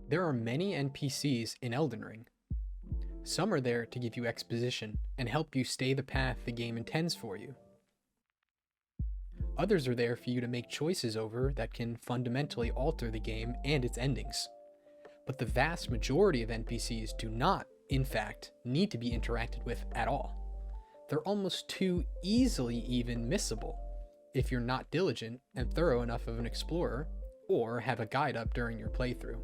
There are many NPCs in Elden Ring. Some are there to give you exposition and help you stay the path the game intends for you. Others are there for you to make choices over that can fundamentally alter the game and its endings. But the vast majority of NPCs do not, in fact, need to be interacted with at all. They're almost too easily even missable if you're not diligent and thorough enough of an explorer or have a guide up during your playthrough.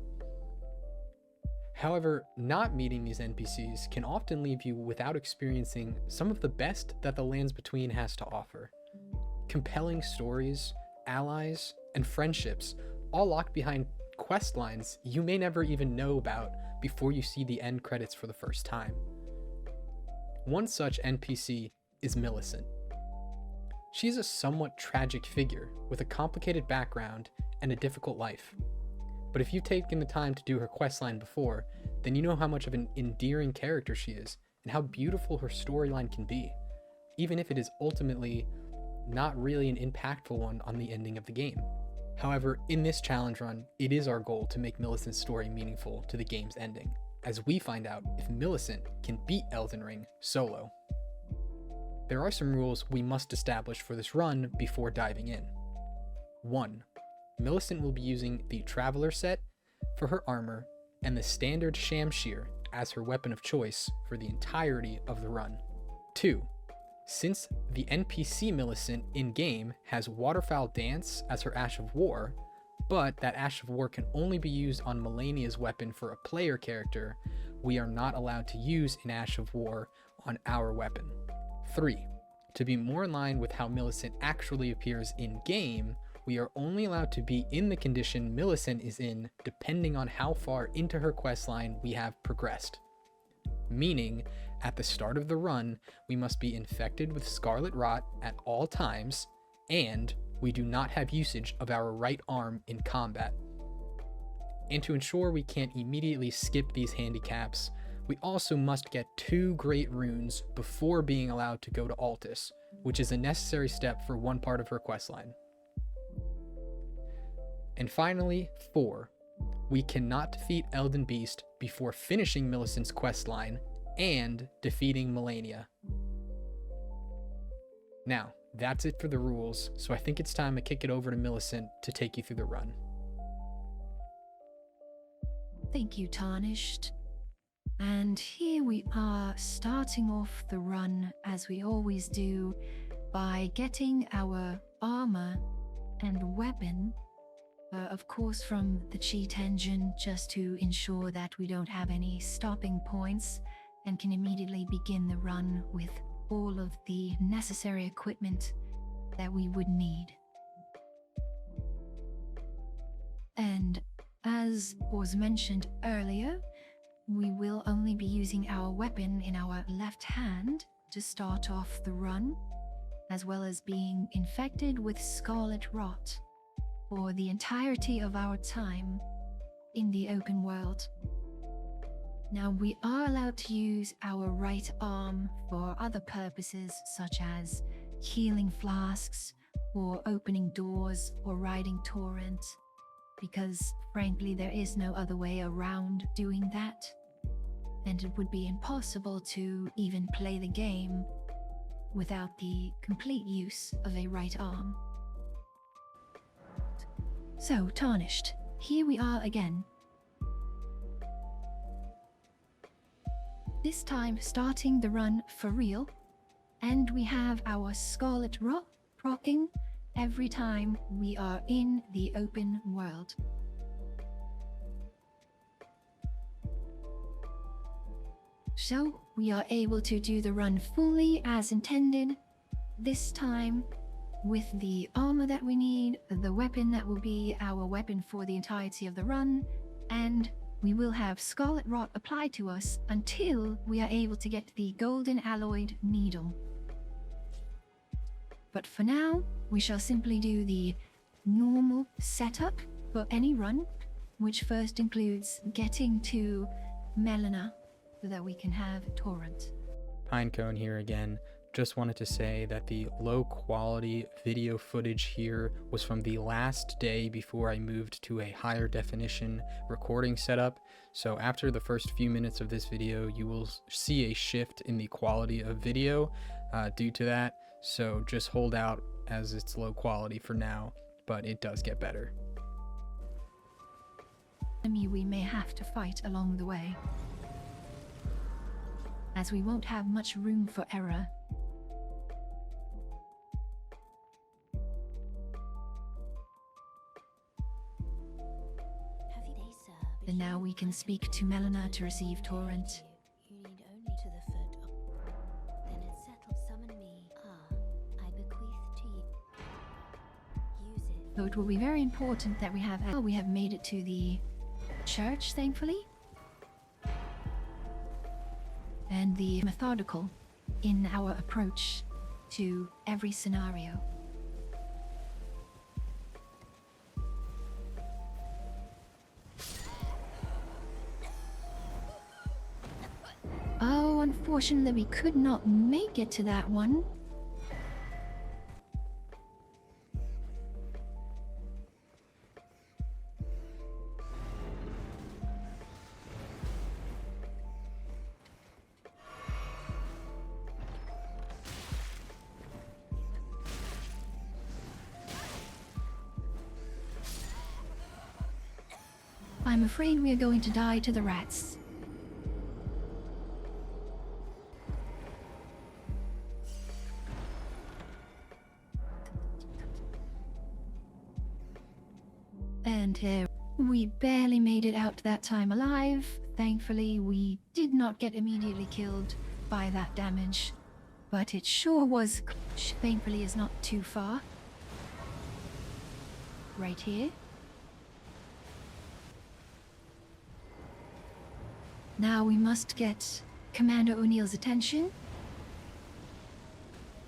However, not meeting these NPCs can often leave you without experiencing some of the best that the Lands Between has to offer. Compelling stories, allies, and friendships, all locked behind quest lines you may never even know about before you see the end credits for the first time. One such NPC is Millicent. She's a somewhat tragic figure with a complicated background and a difficult life. But if you've taken the time to do her questline before, then you know how much of an endearing character she is and how beautiful her storyline can be, even if it is ultimately not really an impactful one on the ending of the game. However, in this challenge run, it is our goal to make Millicent's story meaningful to the game's ending, as we find out if Millicent can beat Elden Ring solo. There are some rules we must establish for this run before diving in. 1. Millicent will be using the Traveler set for her armor and the standard Shamshir as her weapon of choice for the entirety of the run. 2. Since the NPC Millicent in-game has Waterfowl Dance as her Ash of War, but that Ash of War can only be used on Malenia's weapon for a player character, we are not allowed to use an Ash of War on our weapon. 3. To be more in line with how Millicent actually appears in-game, we are only allowed to be in the condition Millicent is in depending on how far into her questline we have progressed. Meaning, at the start of the run, we must be infected with Scarlet Rot at all times, and we do not have usage of our right arm in combat. And to ensure we can't immediately skip these handicaps, we also must get 2 great runes before being allowed to go to Altus, which is a necessary step for one part of her questline. And finally, 4. We cannot defeat Elden Beast before finishing Millicent's questline and defeating Malenia. Now, that's it for the rules, so I think it's time to kick it over to Millicent to take you through the run. Thank you, Tarnished. And here we are, starting off the run as we always do by getting our armor and weapon, of course from the cheat engine, just to ensure that we don't have any stopping points and can immediately begin the run with all of the necessary equipment that we would need. And as was mentioned earlier, we will only be using our weapon in our left hand to start off the run, as well as being infected with Scarlet Rot for the entirety of our time in the open world. Now, we are allowed to use our right arm for other purposes, such as healing flasks, or opening doors, or riding torrent, because frankly there is no other way around doing that, and it would be impossible to even play the game without the complete use of a right arm. So, Tarnished, here we are again. This time starting the run for real, and we have our Scarlet Rot proccing every time we are in the open world. So we are able to do the run fully as intended, this time with the armor that we need, the weapon that will be our weapon for the entirety of the run, and we will have Scarlet Rot applied to us until we are able to get the golden alloyed needle. But for now, we shall simply do the normal setup for any run, which first includes getting to Malenia so that we can have Torrent. Pinecone here again. Just wanted to say that the low quality video footage here was from the last day before I moved to a higher definition recording setup. So after the first few minutes of this video, you will see a shift in the quality of video due to that. So just hold out as it's low quality for now, but it does get better. Enemy we may have to fight along the way, as we won't have much room for error. And now we can speak to Malenia to receive Torrent. You need only to the foot of... Then it's settled. Summon me. I bequeath to you. Use it. So it will be very important that we have made it to the church, thankfully. And the methodical in our approach to every scenario. Oh, unfortunately we could not make it to that one. I'm afraid we are going to die to the rats. And we barely made it out that time alive. Thankfully, we did not get immediately killed by that damage. But it sure was, thankfully, is not too far. Right here. Now we must get Commander O'Neill's attention.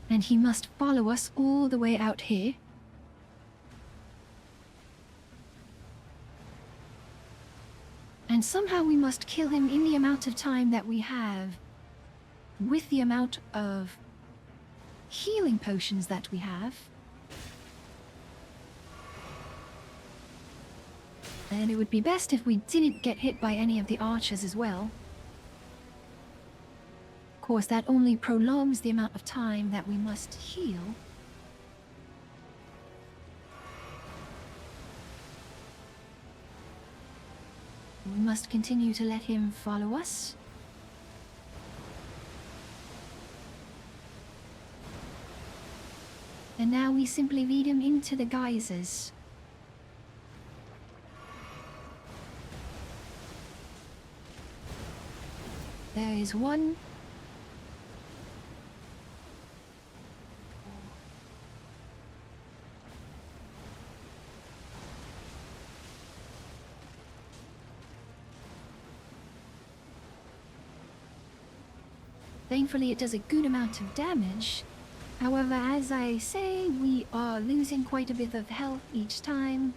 And he must follow us all the way out here. And somehow we must kill him in the amount of time that we have, with the amount of healing potions that we have. And it would be best if we didn't get hit by any of the archers as well. Of course, that only prolongs the amount of time that we must heal. We must continue to let him follow us. And now we simply lead him into the geysers. There is one. Thankfully, it does a good amount of damage. However, as I say, we are losing quite a bit of health each time.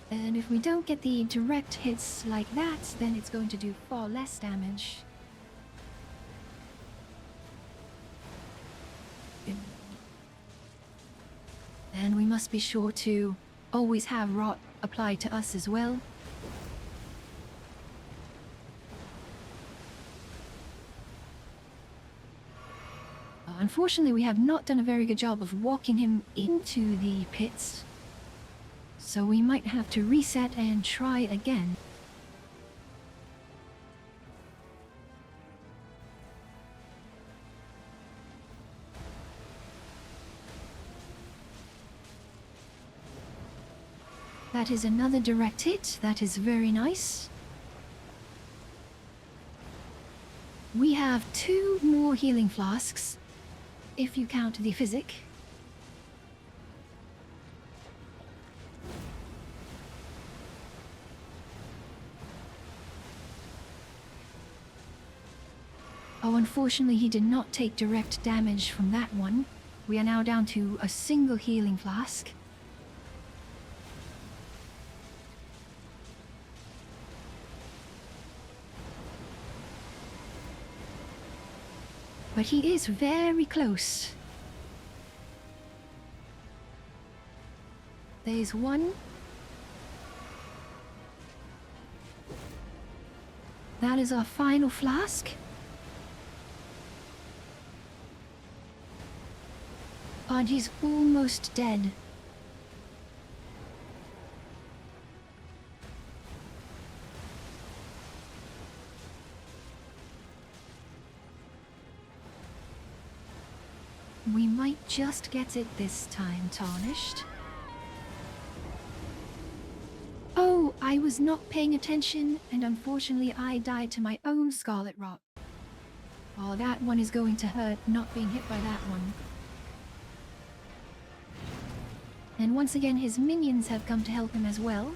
And if we don't get the direct hits like that, then it's going to do far less damage. And we must be sure to always have rot applied to us as well. Unfortunately, we have not done a very good job of walking him into the pits. So we might have to reset and try again. That is another direct hit. That is very nice. We have 2 more healing flasks, if you count the physic. Oh, unfortunately, he did not take direct damage from that one. We are now down to a single healing flask. But he is very close. There's one. That is our final flask. And he's almost dead. We might just get it this time, Tarnished. Oh, I was not paying attention, and unfortunately I died to my own Scarlet Rot. Oh, that one is going to hurt, not being hit by that one. And once again, his minions have come to help him as well.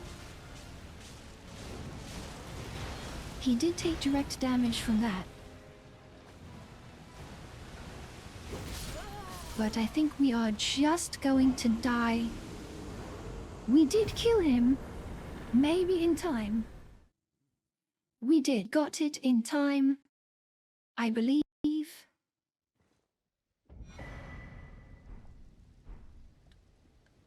He did take direct damage from that. But I think we are just going to die. We did kill him. Maybe in time. We did. Got it in time. I believe.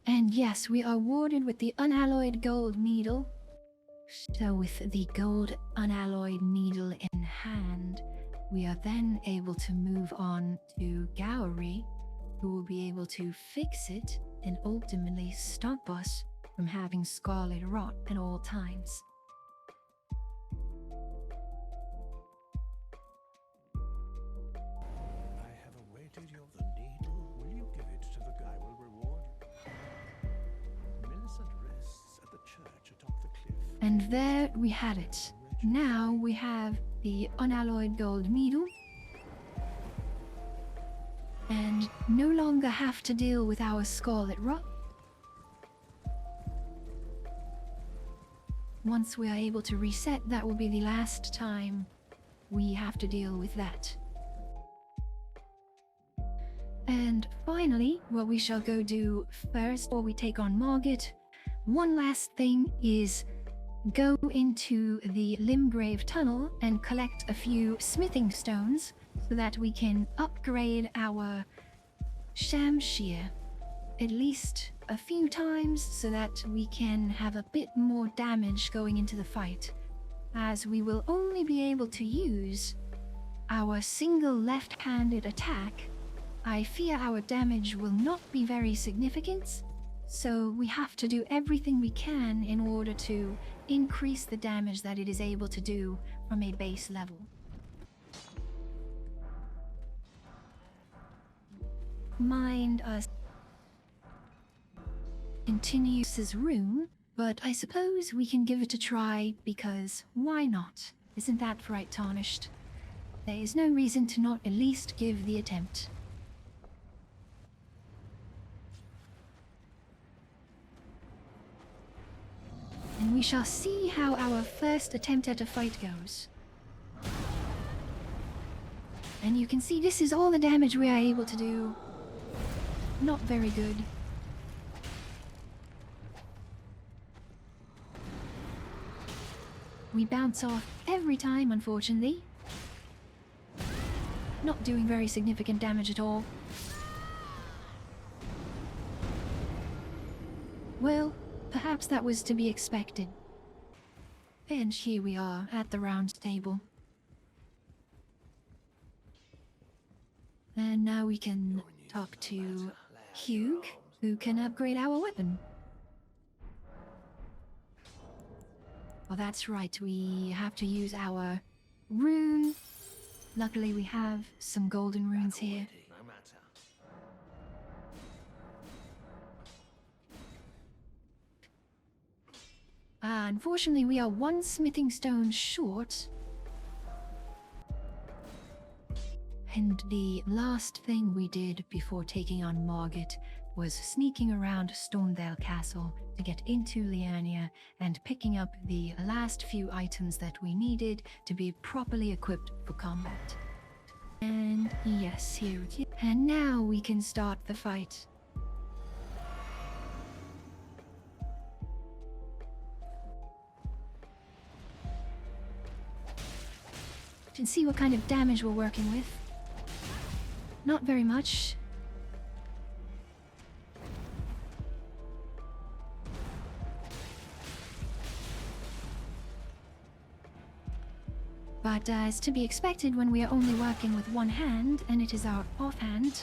And yes, we are awarded with the unalloyed gold needle. So with the gold unalloyed needle in hand, we are then able to move on to Gowrie, who will be able to fix it and ultimately stop us from having Scarlet Rot at all times. I have awaited the needle. Will you give it to the guy will reward you? Millicent rests at the church atop the cliff. And there we had it. Now we have the unalloyed gold needle. And no longer have to deal with our Scarlet Rot. Once we are able to reset, that will be the last time we have to deal with that. And finally, what we shall go do first, before we take on Margit, one last thing is go into the Limgrave Tunnel and collect a few smithing stones so that we can upgrade our Shamshir at least a few times so that we can have a bit more damage going into the fight, as we will only be able to use our single left-handed attack. I fear our damage will not be very significant, so we have to do everything we can in order to increase the damage that it is able to do from a base level. Mind us continues his rune, but I suppose we can give it a try because why not? Isn't that right, Tarnished? There is no reason to not at least give the attempt. And we shall see how our first attempt at a fight goes. And you can see this is all the damage we are able to do. Not very good. We bounce off every time, unfortunately. Not doing very significant damage at all. Well, perhaps that was to be expected. And here we are at the round table. And now we can talk to Hugh, who can upgrade our weapon. Well, that's right, we have to use our rune. Luckily we have some golden runes here. Unfortunately, we are one smithing stone short. And the last thing we did before taking on Margit was sneaking around Stormveil Castle to get into Liurnia and picking up the last few items that we needed to be properly equipped for combat. And yes, here it is. And now we can start the fight. And see what kind of damage we're working with. Not very much. But as to be expected when we are only working with one hand, and it is our offhand.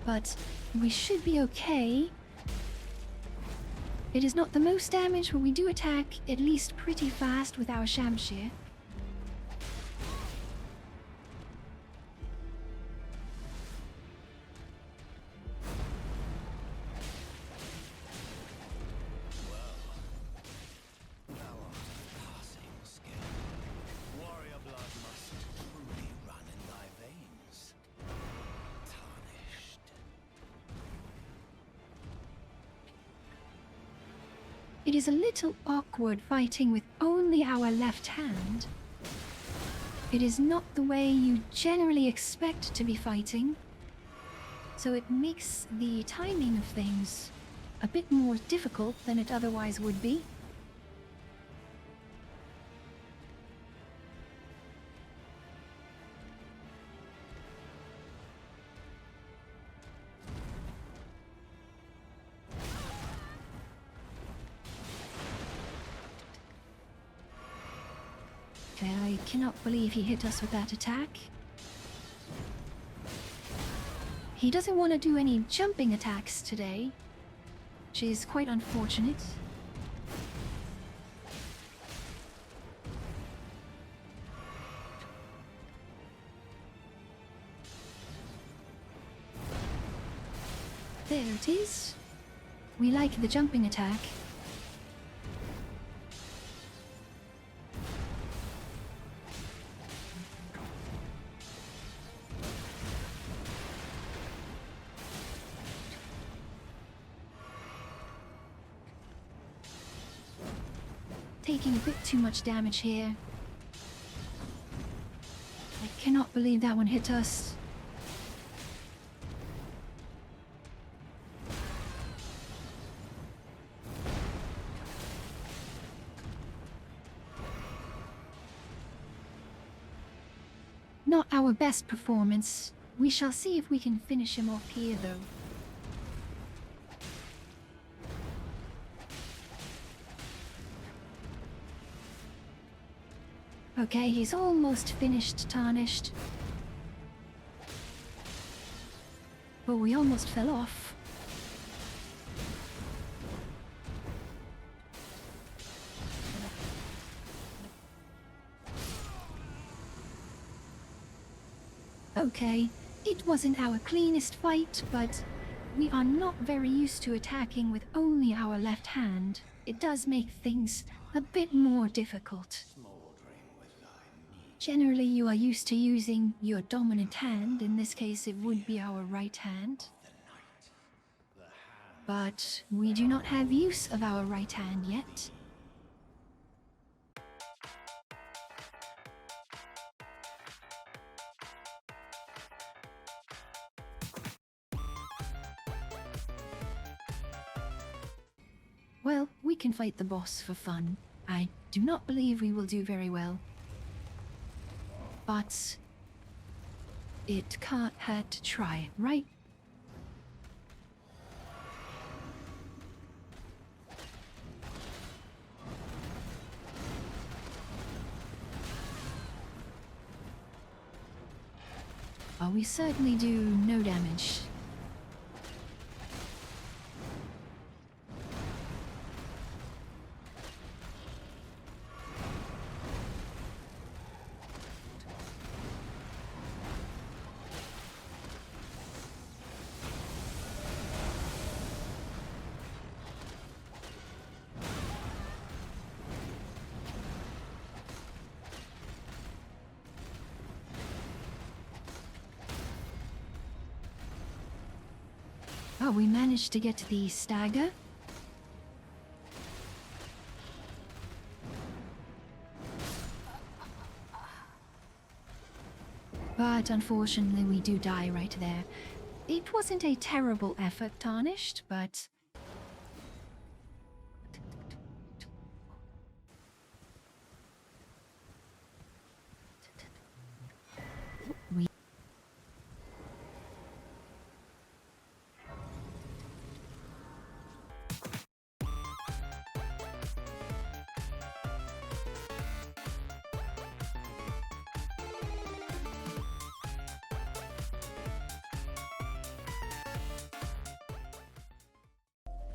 But we should be okay. It is not the most damage, but we do attack at least pretty fast with our Shamshir. It is a little awkward fighting with only our left hand. It is not the way you generally expect to be fighting, so it makes the timing of things a bit more difficult than it otherwise would be. I cannot believe he hit us with that attack. He doesn't want to do any jumping attacks today, which is quite unfortunate. There it is. We like the jumping attack. Taking a bit too much damage here. I cannot believe that one hit us. Not our best performance. We shall see if we can finish him off here, though. Okay, he's almost finished, Tarnished. But we almost fell off. Okay, it wasn't our cleanest fight, but we are not very used to attacking with only our left hand. It does make things a bit more difficult. Generally, you are used to using your dominant hand. In this case, it would be our right hand. But we do not have use of our right hand yet. Well, we can fight the boss for fun. I do not believe we will do very well. But it can't hurt to try, right? Oh, we certainly do no damage. Oh, we managed to get the stagger. But unfortunately, we do die right there. It wasn't a terrible effort, Tarnished, but...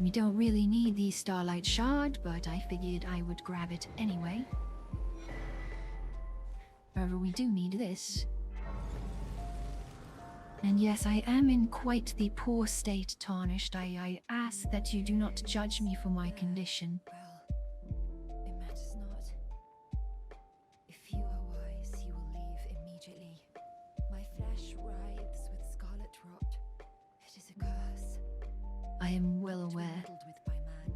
We don't really need the Starlight Shard, but I figured I would grab it anyway. However, we do need this. And yes, I am in quite the poor state, Tarnished. I ask that you do not judge me for my condition. Well, it matters not. If you are wise, you will leave immediately. My flesh writhes with scarlet rot. It is a curse. I am well To be aware. meddled with by man.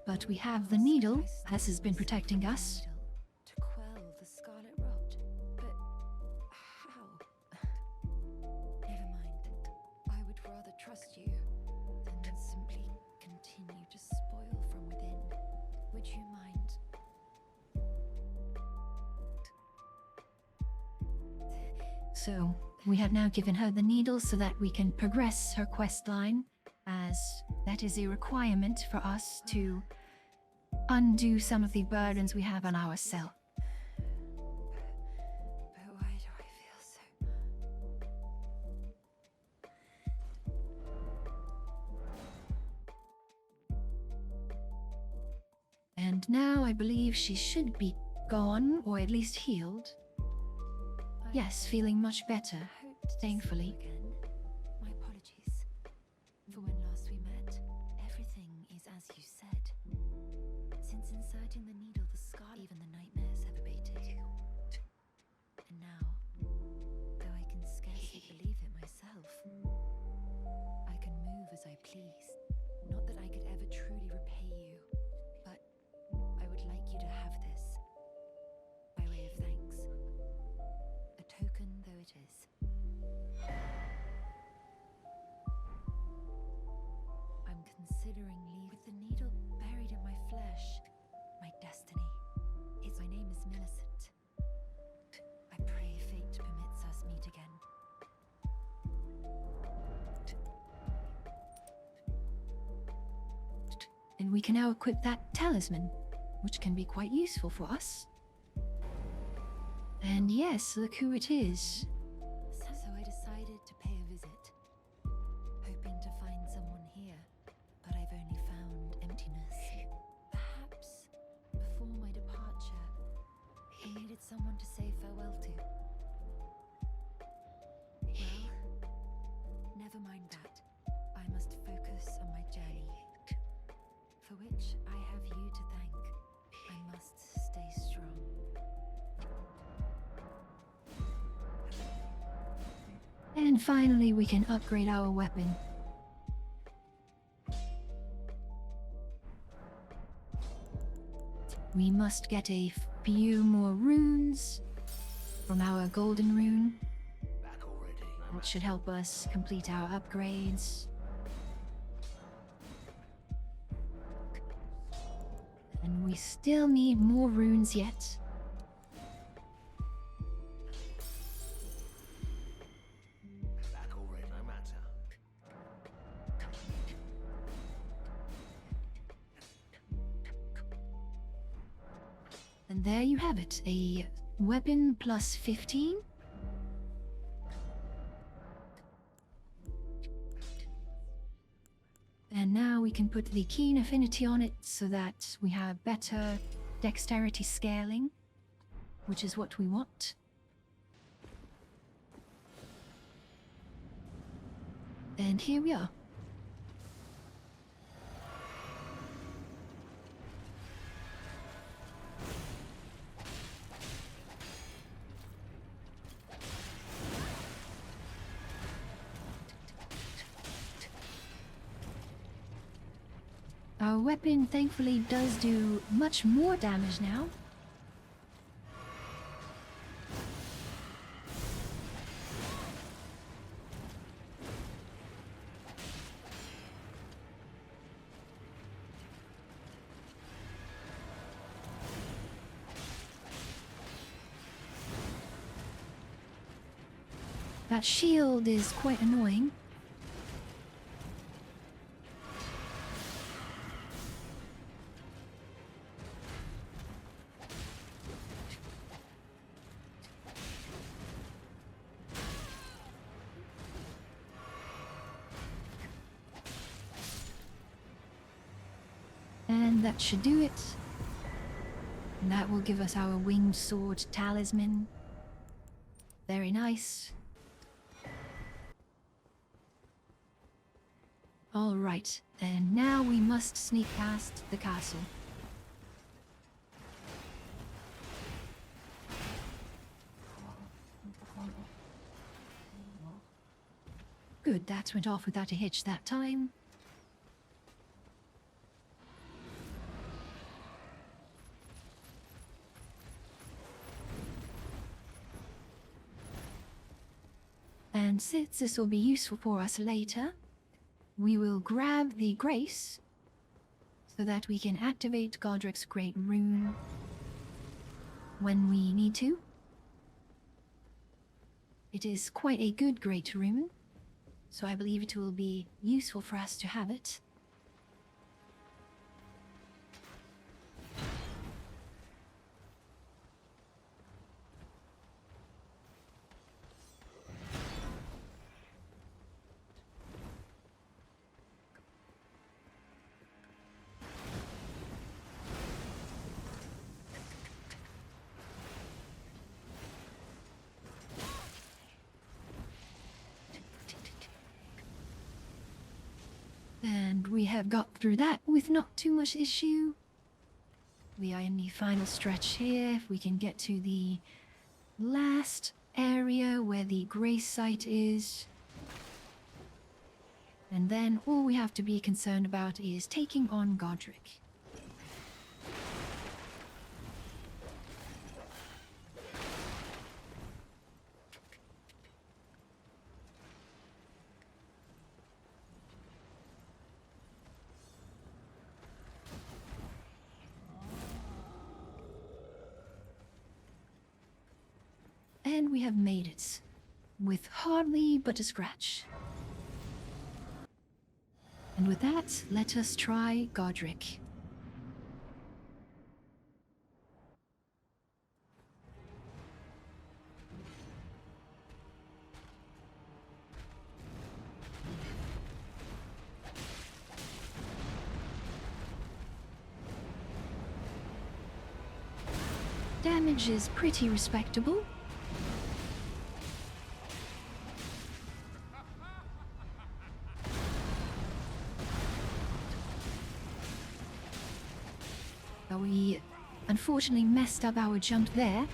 But we have the needle, as has been protecting us. To quell the scarlet rot. But how? Never mind. I would rather trust you than simply continue to spoil from within. Would you mind? So, we have now given her the needle so that we can progress her quest line, as that is a requirement for us to undo some of the burdens we have on ourselves. But why do I feel so? And now I believe she should be gone, or at least healed. Yes, feeling much better, Hoped to see you thankfully. again. My apologies. For when last we met, everything is as you said. Since inserting the needle, the scar, even the nightmares have abated. And now, though I can scarcely believe it myself, I can move as I please. Not that I could ever truly repay you, but I would like you to have this, by way of thanks. A token though it is. I'm considering leaving with the needle buried in my flesh. My destiny. My name is Millicent. I pray fate permits us meet again. And we can now equip that talisman, which can be quite useful for us. And yes, look who it is. So I decided to pay a visit, hoping to find someone here, but I've only found emptiness. Perhaps, before my departure, I needed someone to say farewell to. Well, never mind that. I must focus on my journey, for which I have you to thank. I must stay strong. And finally, we can upgrade our weapon. We must get a few more runes from our golden rune. Back already. That should help us complete our upgrades. And we still need more runes yet. Back already. No matter. And there you have it, a weapon plus 15. And now we can put the keen affinity on it so that we have better dexterity scaling, which is what we want. And here we are. Our weapon thankfully does do much more damage now. That shield is quite annoying. and that should do it. And that will give us our winged sword talisman. Very nice. Alright, and now we must sneak past the castle. Good, that went off without a hitch that time. And since this will be useful for us later, we will grab the Grace so that we can activate Godric's Great Rune when we need to. It is quite a good Great Rune, so I believe it will be useful for us to have it. And we have got through that with not too much issue. We are in the final stretch here. If we can get to the last area where the Grace site is. And then all we have to be concerned about is taking on Godric. And we have made it, with hardly but a scratch. And with that, let us try Godric. Damage is pretty respectable. We unfortunately messed up our jump there.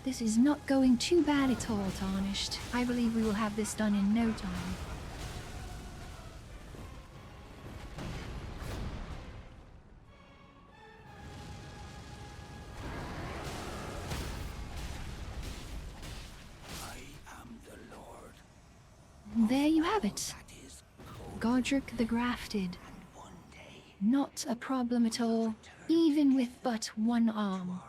This is not going too bad at all, Tarnished. I believe we will have this done in no time. There you have it. Godric the Grafted. Not a problem at all, even with but one arm.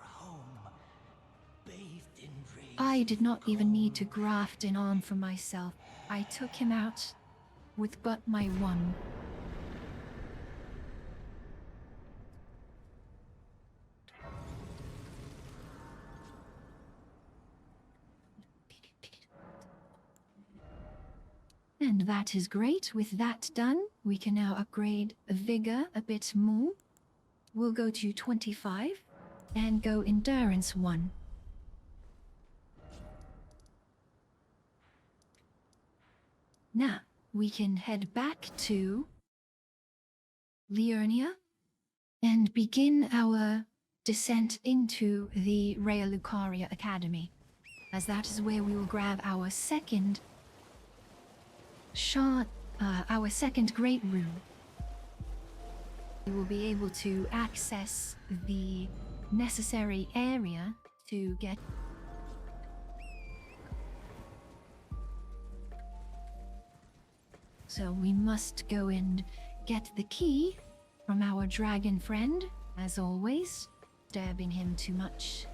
I did not even need to graft an arm for myself. I took him out with but my one. And that is great. With that done, we can now upgrade Vigor a bit more. We'll go to 25 and go Endurance 1. Now, we can head back to Liurnia and begin our descent into the Raya Lucaria Academy, as that is where we will grab our second Great Rune. We will be able to access the necessary area to get. So we must go and get the key from our dragon friend, as always, disturbing him too much.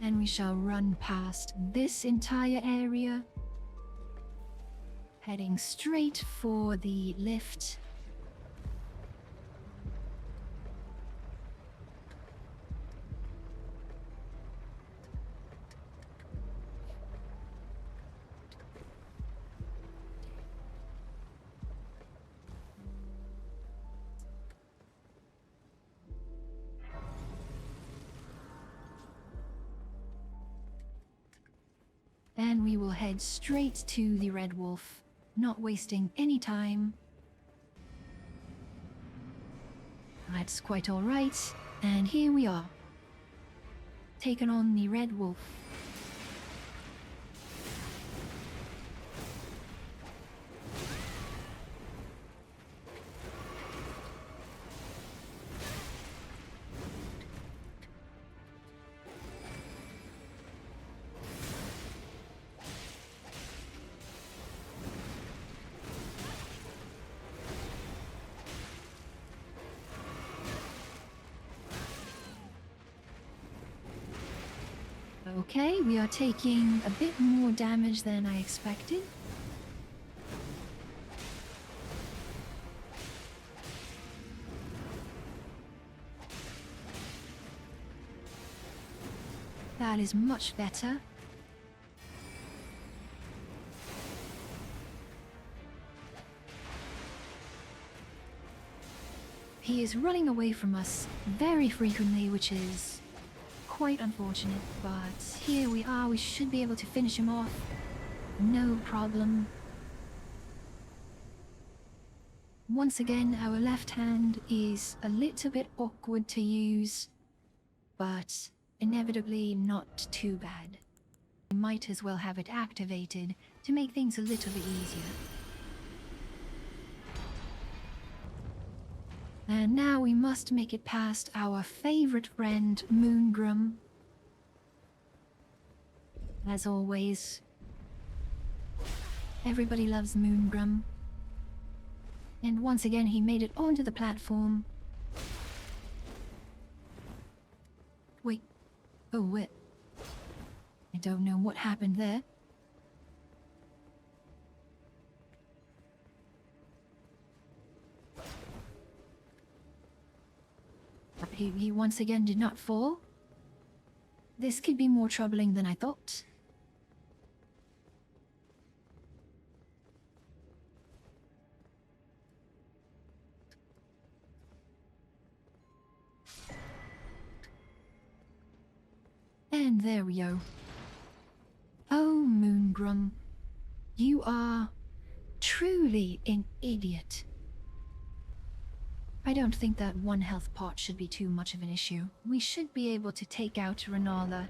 And we shall run past this entire area, heading straight for the lift. And we will head straight to the Red Wolf, not wasting any time. That's quite alright. And here we are, taking on the Red Wolf. Okay, we are taking a bit more damage than I expected. That is much better. He is running away from us very frequently, which is quite unfortunate, but here we are. We should be able to finish him off. No problem. Once again, our left hand is a little bit awkward to use, but inevitably not too bad. We might as well have it activated to make things a little bit easier. And now we must make it past our favorite friend, Moongrum. As always, everybody loves Moongrum. And once again, he made it onto the platform. Wait. Oh, wait. I don't know what happened there. He once again did not fall. This could be more troubling than I thought. And there we go. Oh, Moongrum, you are truly an idiot. I don't think that one health pot should be too much of an issue. We should be able to take out Renala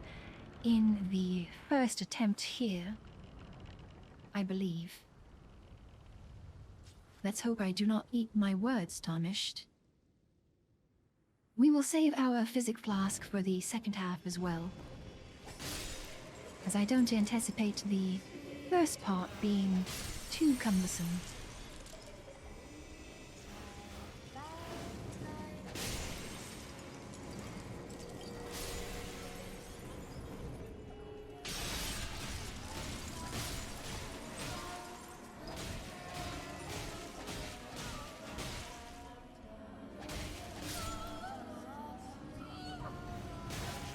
in the first attempt here, I believe. Let's hope I do not eat my words, tarnished. We will save our physic flask for the second half as well, as I don't anticipate the first part being too cumbersome.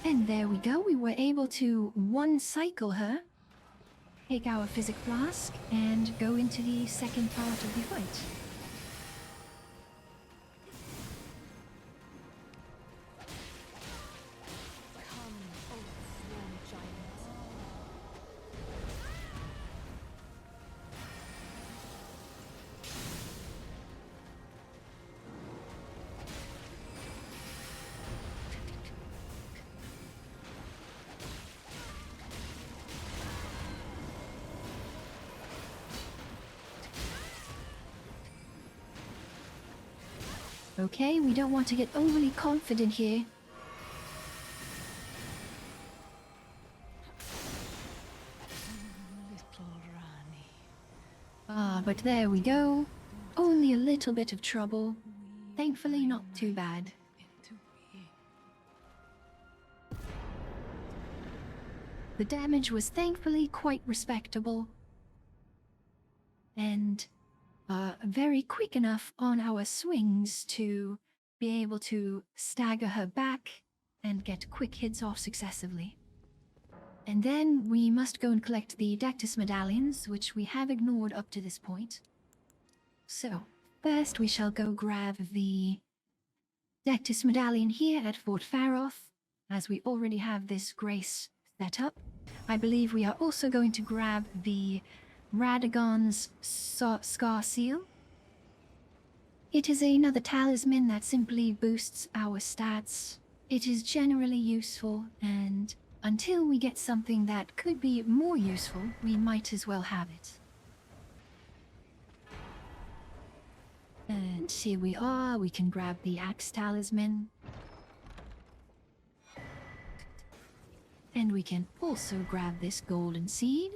And there we go, we were able to one-cycle her, take our physic flask, and go into the second part of the fight. Okay, we don't want to get overly confident here. But there we go. Only a little bit of trouble. Thankfully not too bad. The damage was thankfully quite respectable, and very quick enough on our swings to be able to stagger her back and get quick hits off successively. And then we must go and collect the Dectus medallions, which we have ignored up to this point. So, first we shall go grab the Dectus medallion here at Fort Faroth, as we already have this grace set up. I believe we are also going to grab the Radagon's Scar Seal. It is another talisman that simply boosts our stats. It is generally useful, and until we get something that could be more useful, we might as well have it. And here we are, we can grab the Axe Talisman. And we can also grab this Golden Seed.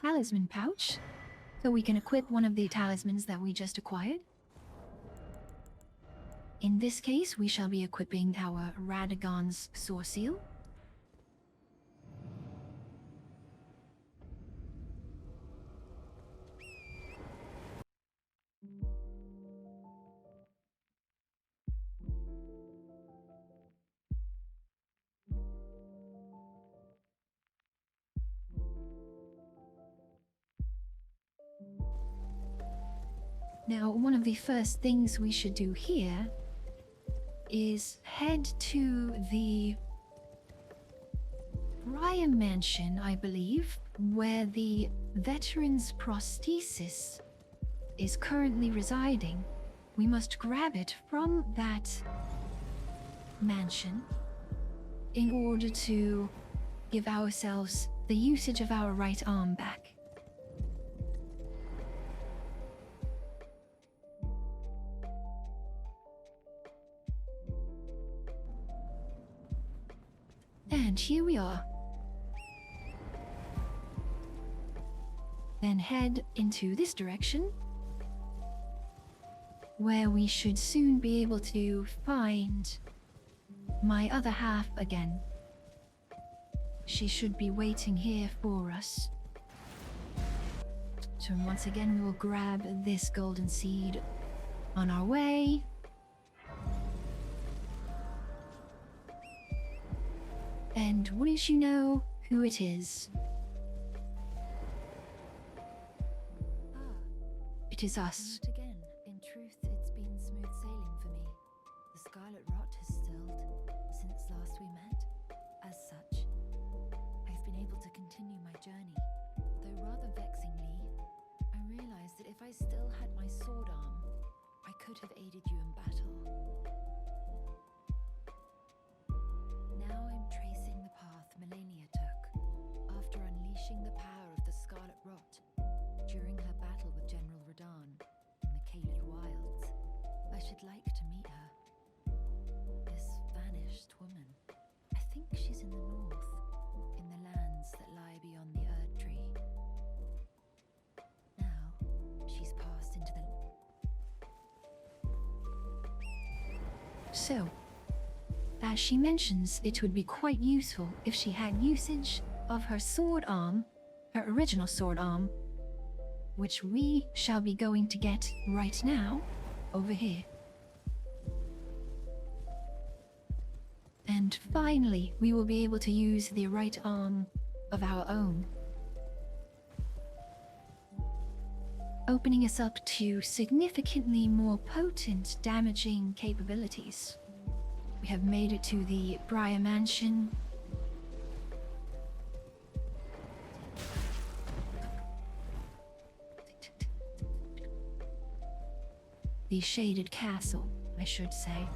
Talisman pouch, so we can equip one of the talismans that we just acquired. In this case, we shall be equipping our Radagon's Sword Seal. Now, one of the first things we should do here is head to the Raya mansion, I believe, where the veteran's prosthesis is currently residing. We must grab it from that mansion in order to give ourselves the usage of our right arm back. And here we are. Then head into this direction, where we should soon be able to find my other half again. She should be waiting here for us. So once again, we will grab this golden seed on our way. And wouldn't you know who it is? It is us. Not again. In truth, it's been smooth sailing for me. The scarlet rot has stilled since last we met. As such, I've been able to continue my journey. Though rather vexingly, I realized that if I still had my sword arm, I could have aided you in battle. Now I'm tracing the path Malenia took after unleashing the power of the scarlet rot during her battle with General Radahn in the Caelid Wilds. I should like to meet her. This vanished woman. I think she's in the north, in the lands that lie beyond the Erdtree. Now, she's passed into the... So, as she mentions, it would be quite useful if she had usage of her sword arm, her original sword arm, which we shall be going to get right now, over here. And finally, we will be able to use the right arm of our own, opening us up to significantly more potent damaging capabilities. We have made it to the Raya mansion. The Shaded Castle, I should say.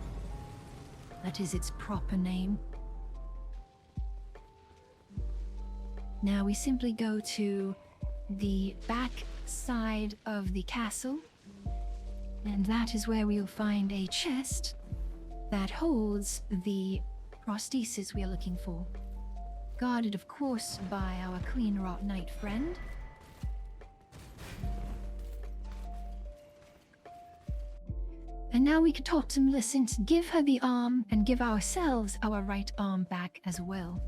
That is its proper name. Now we simply go to the back side of the castle, and that is where we'll find a chest that holds the prosthesis we are looking for. Guarded, of course, by our Clean Rot Knight friend. And now we could talk to Millicent, give her the arm, and give ourselves our right arm back as well.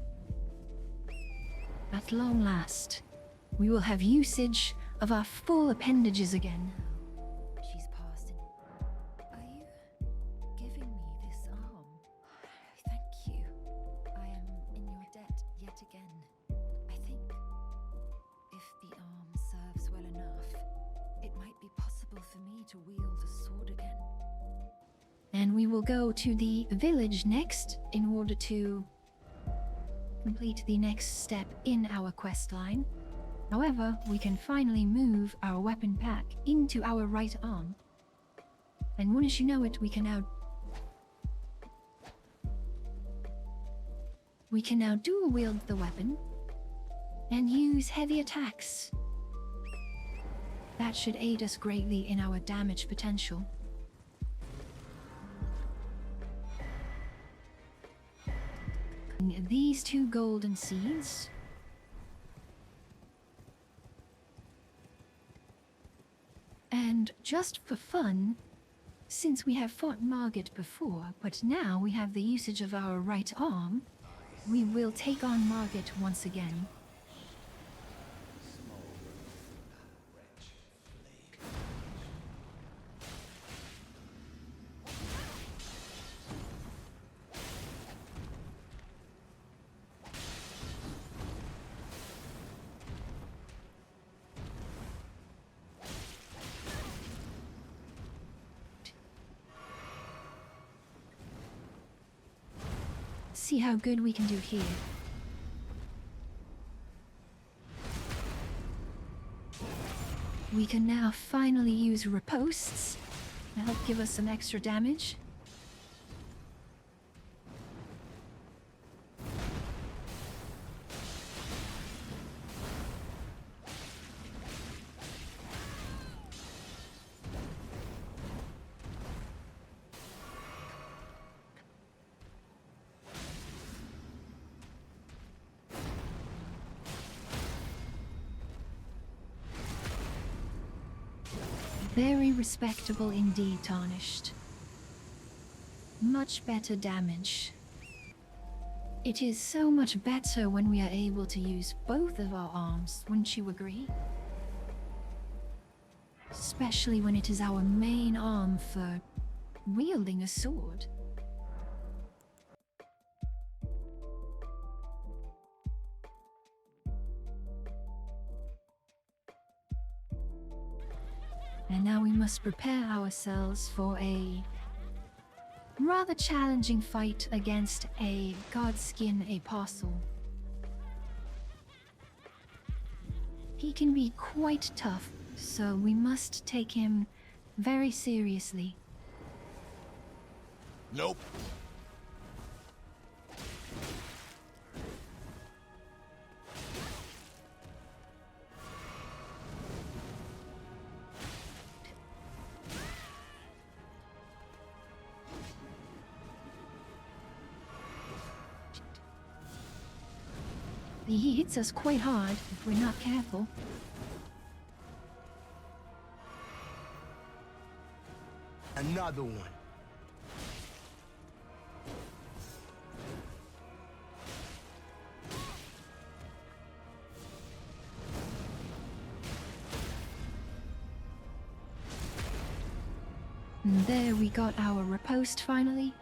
At long last, we will have usage of our full appendages again. She's passed in. Are you giving me this arm? Thank you. I am in your debt yet again. I think if the arm serves well enough, it might be possible for me to wield a sword again. And we will go to the village next in order to complete the next step in our quest line. However, we can finally move our weapon pack into our right arm. And once you know it, we can now dual wield the weapon and use heavy attacks. That should aid us greatly in our damage potential. These 2 golden seeds. And just for fun, since we have fought Margit before, but now we have the usage of our right arm, we will take on Margit once again. See how good we can do here. We can now finally use riposts to help give us some extra damage. Very respectable indeed, Tarnished. Much better damage. It is so much better when we are able to use both of our arms, wouldn't you agree? Especially when it is our main arm for wielding a sword. And now we must prepare ourselves for a rather challenging fight against a Godskin Apostle. He can be quite tough, so we must take him very seriously. Nope. He hits us quite hard if we're not careful. Another one. And there we got our riposte finally.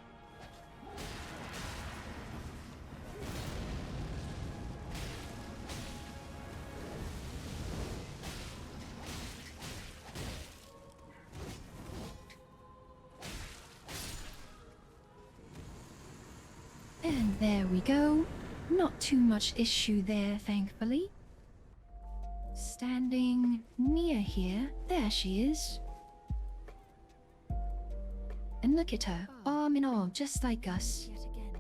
And there we go. Not too much issue there, thankfully. Standing near here. There she is. And look at her, arm in arm, just like us. Yet again,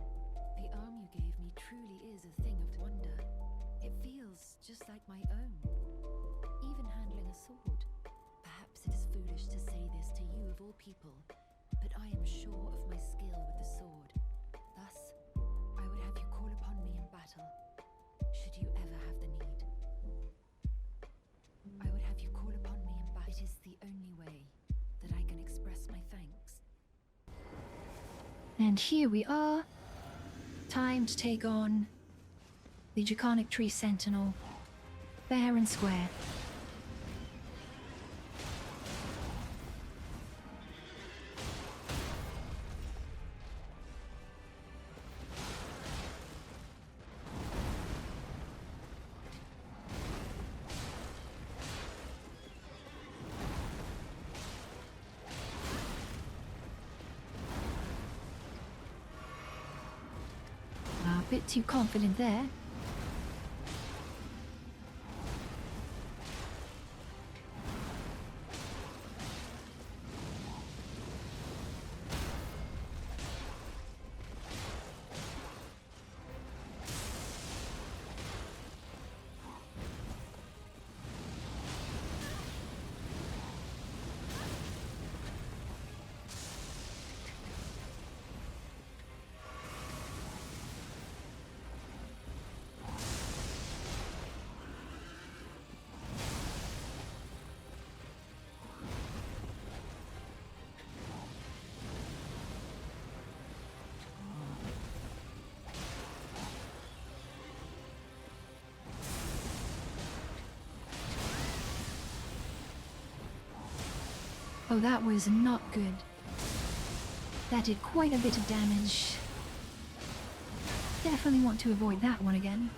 the arm you gave me truly is a thing of wonder. It feels just like my own. Even handling a sword. Perhaps it is foolish to say this to you of all people, but I am sure of my skill with the sword. Thus, I would have you call upon me in battle, should you ever have the need. I would have you call upon me in battle. It is the only way that I can express my thanks. And here we are. Time to take on the Draconic Tree Sentinel. Fair and square. A bit too confident there. Oh, that was not good. That did quite a bit of damage. Definitely want to avoid that one again.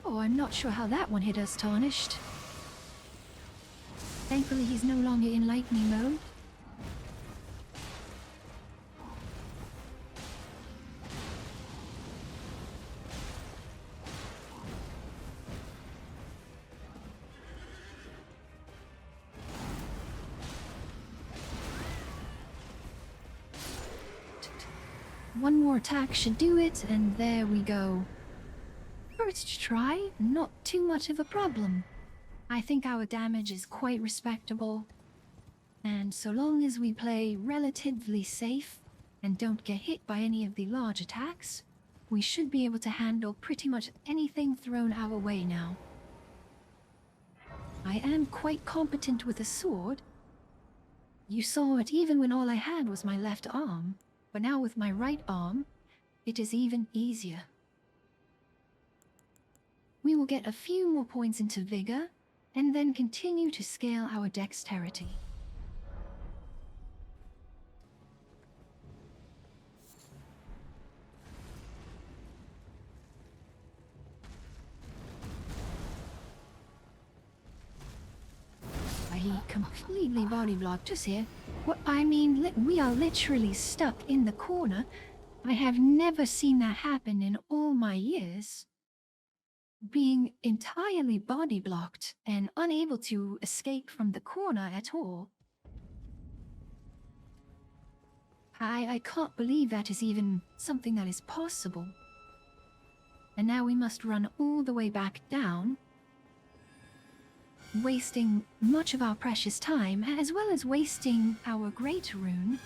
Oh, I'm not sure how that one hit us, Tarnished. Thankfully, he's no longer in lightning mode. One more attack should do it, and there we go. First try, not too much of a problem. I think our damage is quite respectable. And so long as we play relatively safe and don't get hit by any of the large attacks, we should be able to handle pretty much anything thrown our way now. I am quite competent with a sword. You saw it even when all I had was my left arm. But now with my right arm, it is even easier. We will get a few more points into vigor, and then continue to scale our dexterity. He completely body blocked us here. What I mean, we are literally stuck in the corner. I have never seen that happen in all my years. Being entirely body blocked and unable to escape from the corner at all. I can't believe that is even something that is possible. And now we must run all the way back down, wasting much of our precious time, as well as wasting our great rune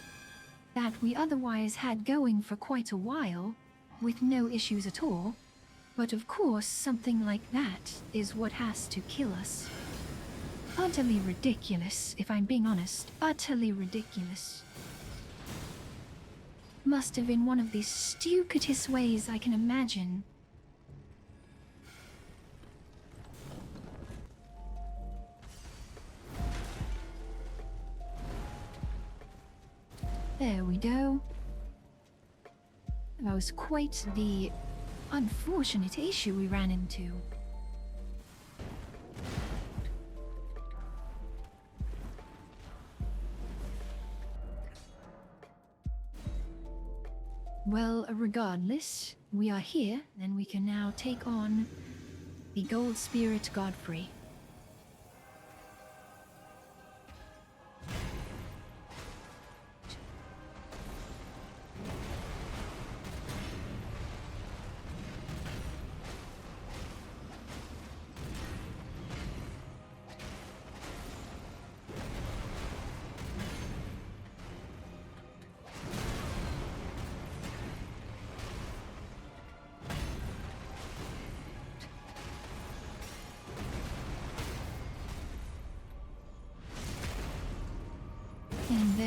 that we otherwise had going for quite a while, with no issues at all. But of course, something like that is what has to kill us. Utterly ridiculous, if I'm being honest. Utterly ridiculous. Must have been one of the stupidest ways I can imagine. There we go. That was quite the unfortunate issue we ran into. Well, regardless, we are here, and we can now take on the Gold Spirit Godfrey.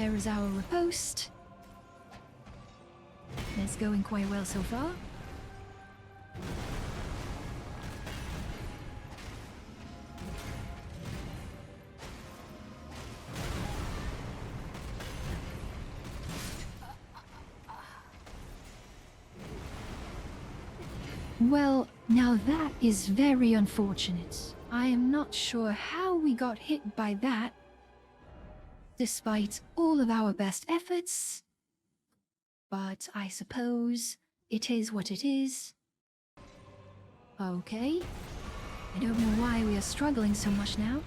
There is our riposte. It's going quite well so far. Well, now that is very unfortunate. I am not sure how we got hit by that, despite all of our best efforts. But I suppose it is what it is. Okay. I don't know why we are struggling so much now.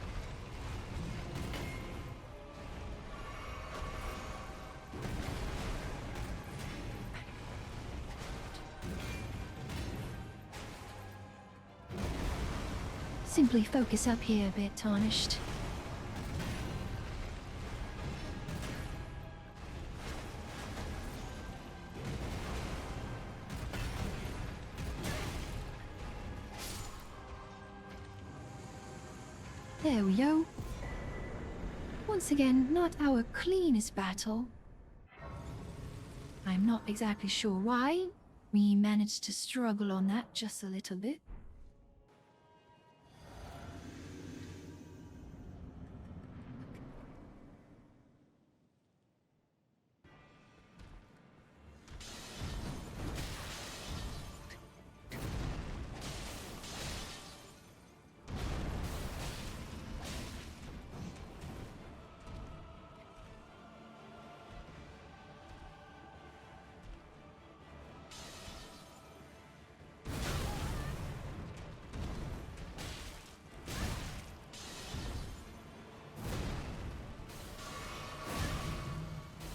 Simply focus up here a bit, Tarnished. There we go. Once again, not our cleanest battle. I'm not exactly sure why. We managed to struggle on that just a little bit.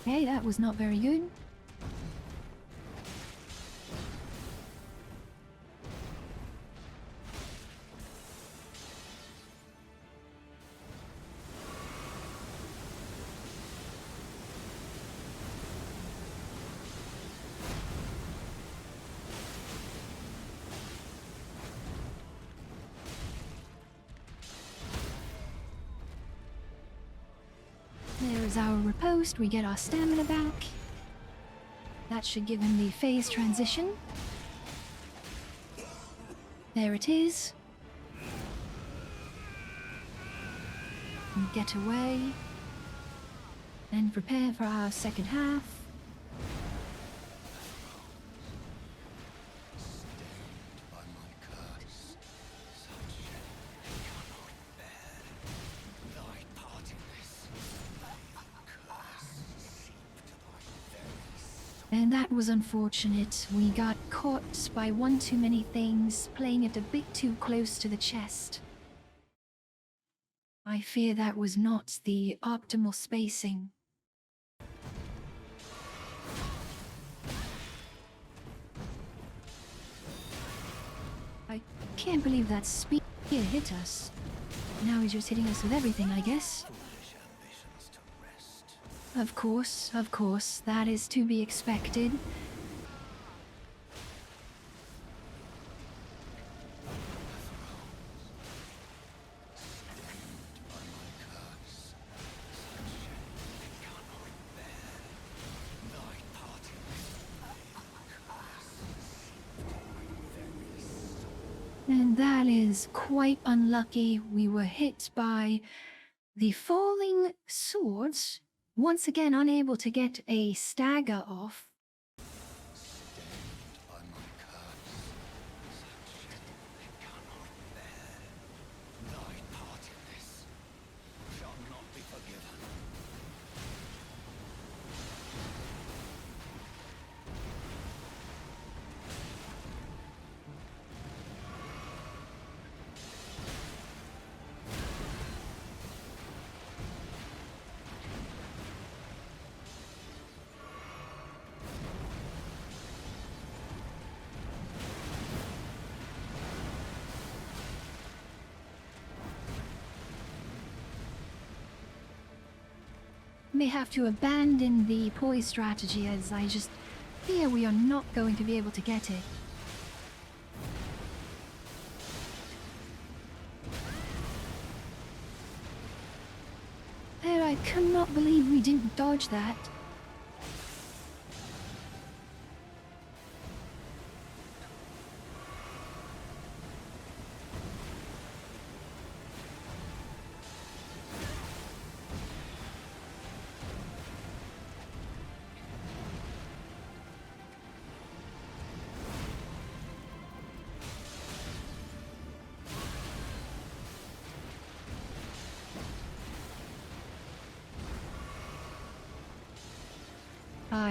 Okay, that was not very good. There is our riposte. We get our stamina back. That should give him the phase transition. There it is. And get away. And prepare for our second half. And that was unfortunate. We got caught by one too many things, playing it a bit too close to the chest. I fear that was not the optimal spacing. I can't believe that spear hit us. Now he's just hitting us with everything, I guess. Of course, that is to be expected. And that is quite unlucky. We were hit by the falling swords. Once again, unable to get a stagger off. May have to abandon the poise strategy as I just fear we are not going to be able to get it. There, I cannot believe we didn't dodge that.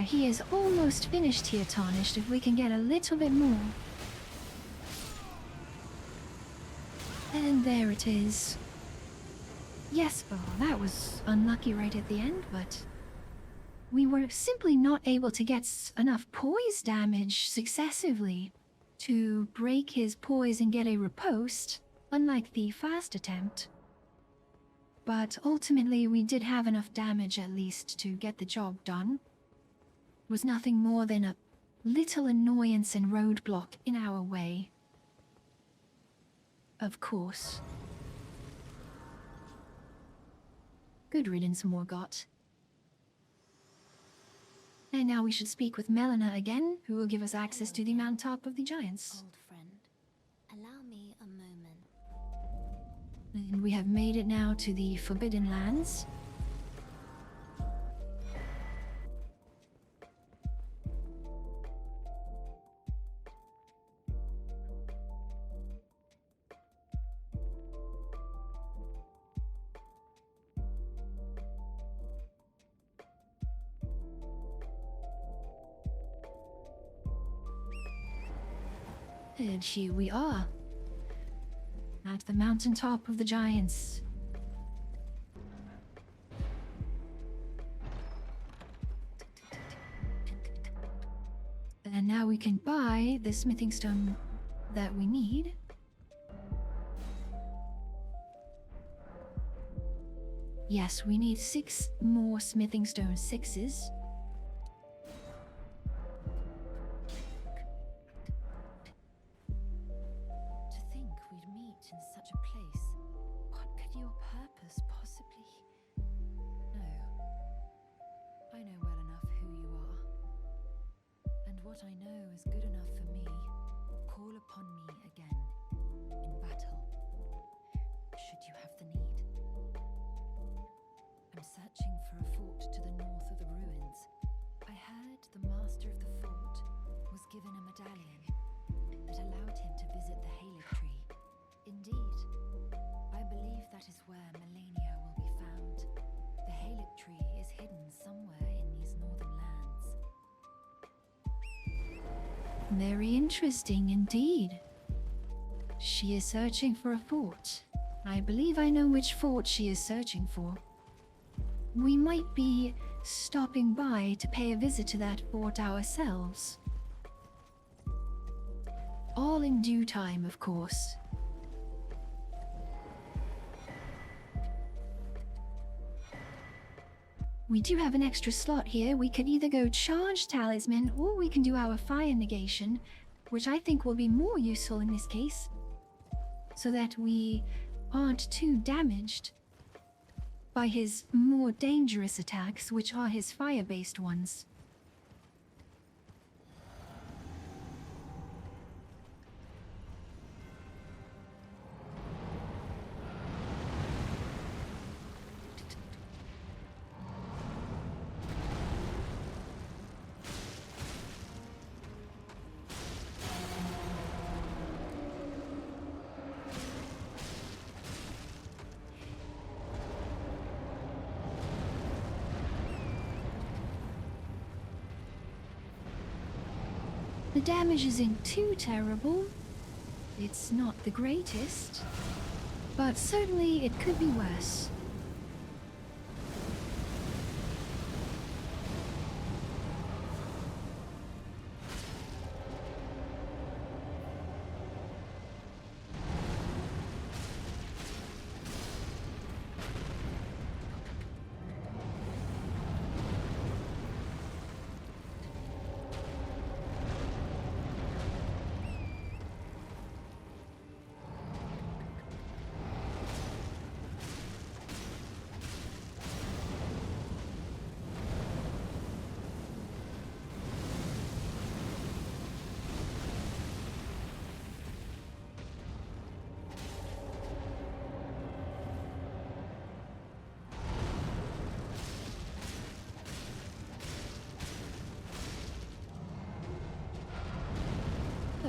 He is almost finished here, Tarnished, if we can get a little bit more. And there it is. Yes, well, that was unlucky right at the end, but we were simply not able to get enough poise damage successively to break his poise and get a riposte, unlike the first attempt. But ultimately, we did have enough damage at least to get the job done. Was nothing more than a little annoyance and roadblock in our way. Of course. Good riddance, Margit. And now we should speak with Malenia again, who will give us access to the mountaintop of the giants. Old friend, allow me a moment. And we have made it now to the Forbidden Lands. And here we are, at the mountaintop of the giants. And now we can buy the smithing stone that we need. Yes, we need 6 more smithing stone 6s. In such a place, what could your purpose possibly? No. I know well enough who you are. And what I know is good enough for me. Call upon me again, in battle, should you have the need. I'm searching for a fort to the north of the ruins. I heard the master of the fort was given a medallion that allowed him to visit the Haligtree. Indeed, I believe that is where Malenia will be found. The Haligtree is hidden somewhere in these northern lands. Very interesting indeed. She is searching for a fort. I believe I know which fort she is searching for. We might be stopping by to pay a visit to that fort ourselves. All in due time, of course. We do have an extra slot here. We could either go charge talisman or we can do our fire negation, which I think will be more useful in this case, so that we aren't too damaged by his more dangerous attacks, which are his fire-based ones. The damage isn't too terrible. It's not the greatest, but certainly it could be worse.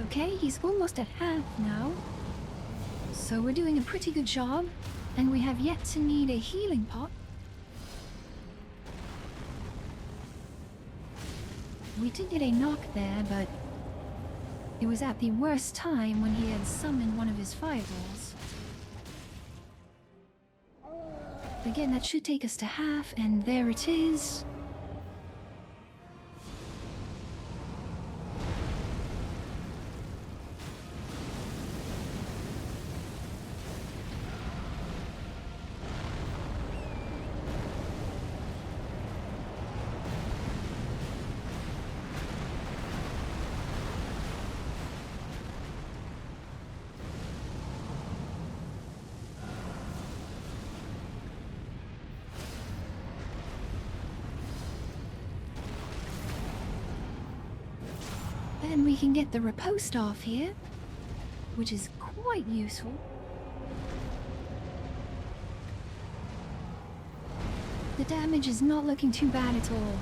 Okay, he's almost at half now. So we're doing a pretty good job, and we have yet to need a healing pot. We did get a knock there, but it was at the worst time when he had summoned one of his fireballs. Again, that should take us to half, and there it is. And we can get the riposte off here, which is quite useful. The damage is not looking too bad at all.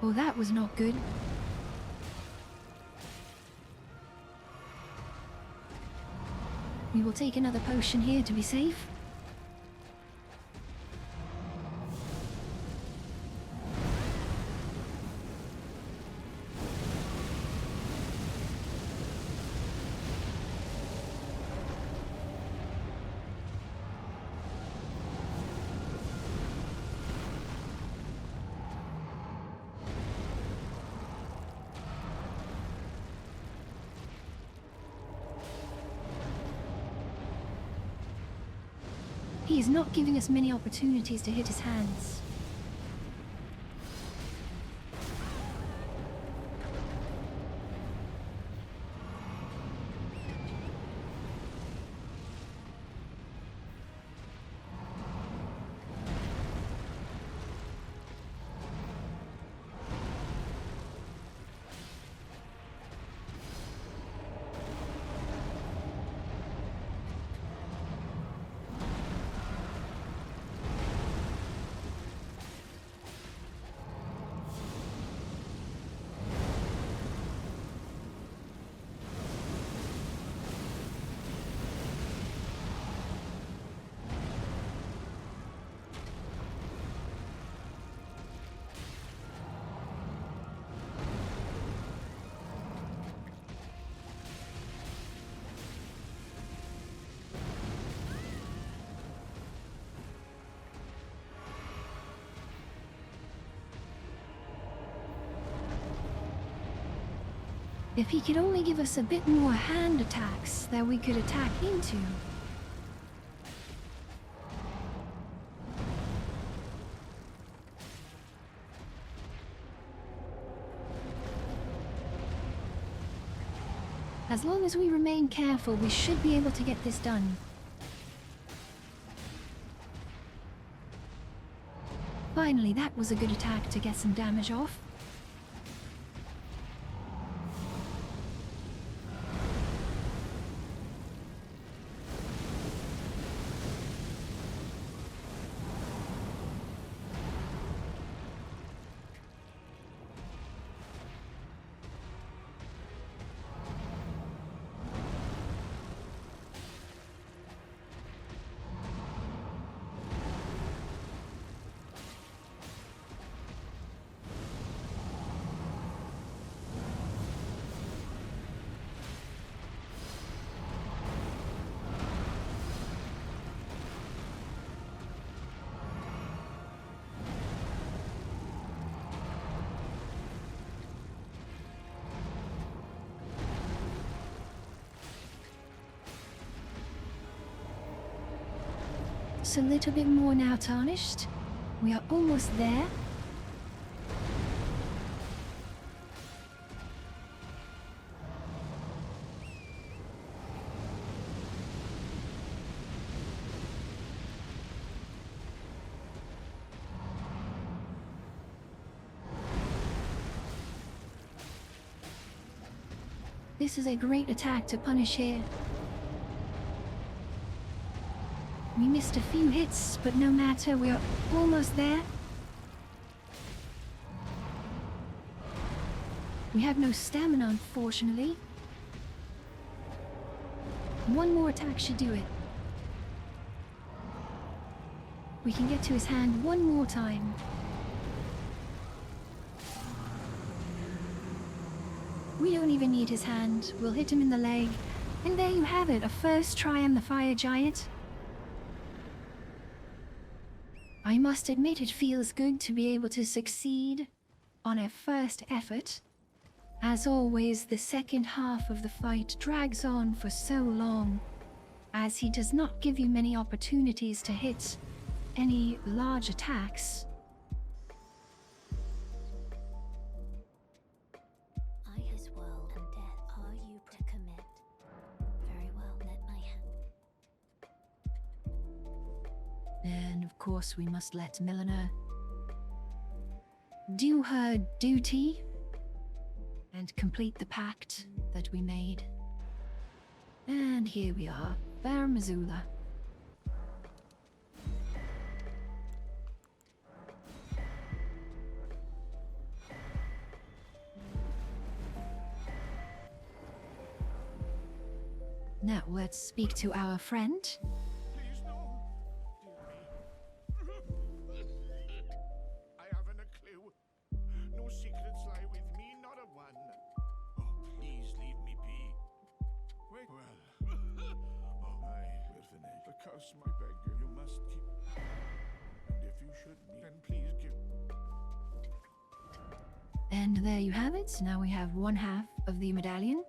Oh, that was not good. We will take another potion here to be safe. He is not giving us many opportunities to hit his hands. If he could only give us a bit more hand attacks that we could attack into. As long as we remain careful, we should be able to get this done. Finally, that was a good attack to get some damage off. Just a little bit more now, Tarnished. We are almost there. This is a great attack to punish here. We missed a few hits, but no matter, we're almost there. We have no stamina, unfortunately. One more attack should do it. We can get to his hand one more time. We don't even need his hand. We'll hit him in the leg. And there you have it, a first try on the fire giant. I must admit it feels good to be able to succeed on a first effort. As always, the second half of the fight drags on for so long, as he does not give you many opportunities to hit any large attacks. I as well and death. Are you to commit? Very well, let my hand. And of course we must let Milena do her duty and complete the pact that we made. And here we are, Bar Missoula. Now let's speak to our friend. Please, no. Dear me. I haven't a clue. No secrets lie with me, not a one. Oh, please leave me be. Wait. Well. Oh, I will finish. The curse, my beggar, you must keep. And if you should need, then please give. And there you have it. Now we have one half of the medallion.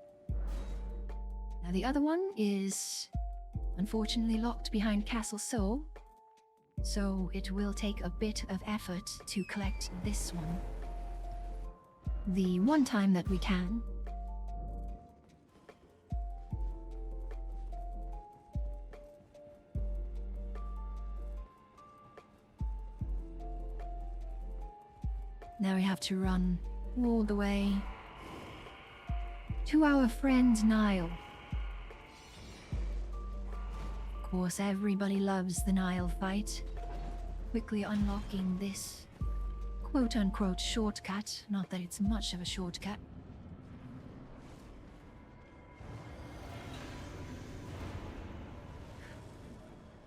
Now the other one is unfortunately locked behind Castle Soul, so it will take a bit of effort to collect this one. The one time that we can. Now we have to run all the way to our friend Nile. Of course, everybody loves the Nile fight. Quickly unlocking this quote-unquote shortcut. Not that it's much of a shortcut.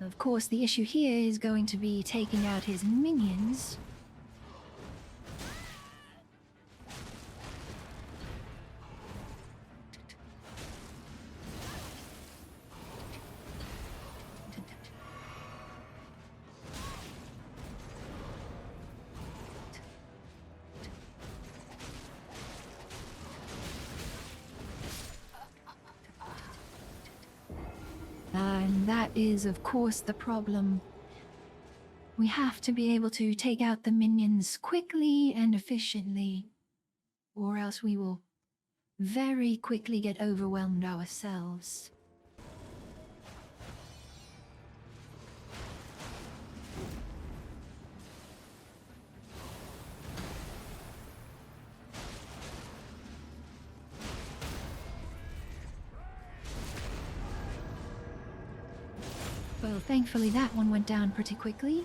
Of course, the issue here is going to be taking out his minions. And that is, of course, the problem. We have to be able to take out the minions quickly and efficiently, or else we will very quickly get overwhelmed ourselves. Well, thankfully that one went down pretty quickly.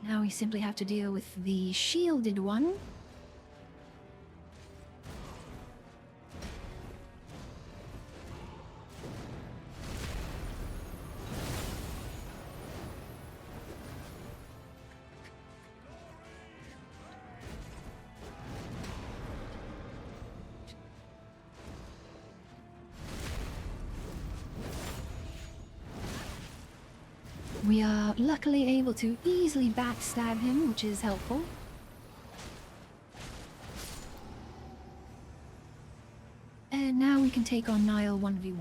Now we simply have to deal with the shielded one. We are luckily able to easily backstab him, which is helpful. And now we can take on Nile 1v1.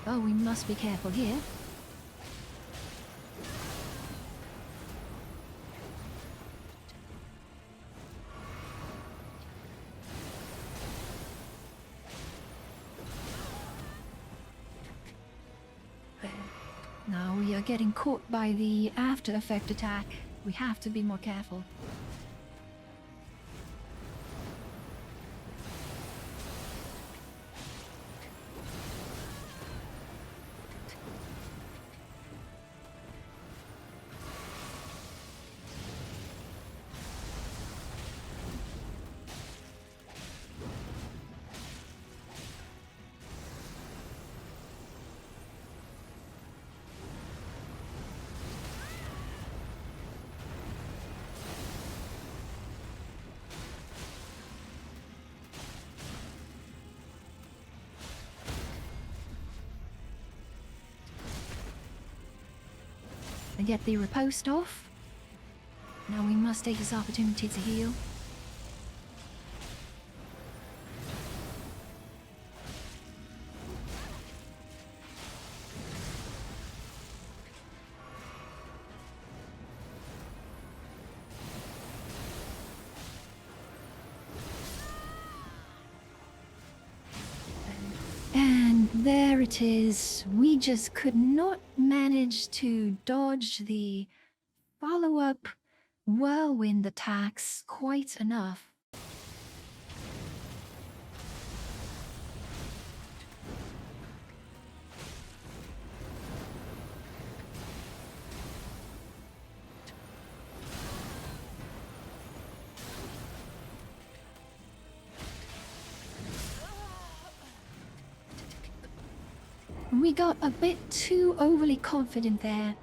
Oh, we must be careful here. Now we are getting caught by the after effect attack. We have to be more careful. And get the riposte off. Now we must take this opportunity to heal. And there it is. We just could not manage to dodge the follow-up whirlwind attacks quite enough. We got a bit too overly confident there.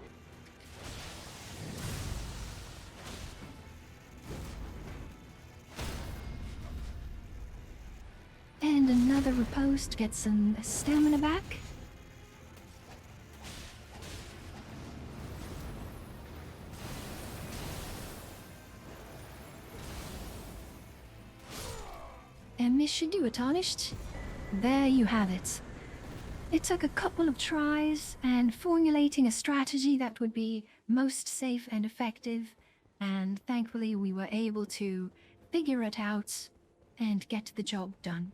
And another riposte, get some stamina back. And Miss Shadu tarnished. There you have it. It took a couple of tries and formulating a strategy that would be most safe and effective, and thankfully we were able to figure it out and get the job done.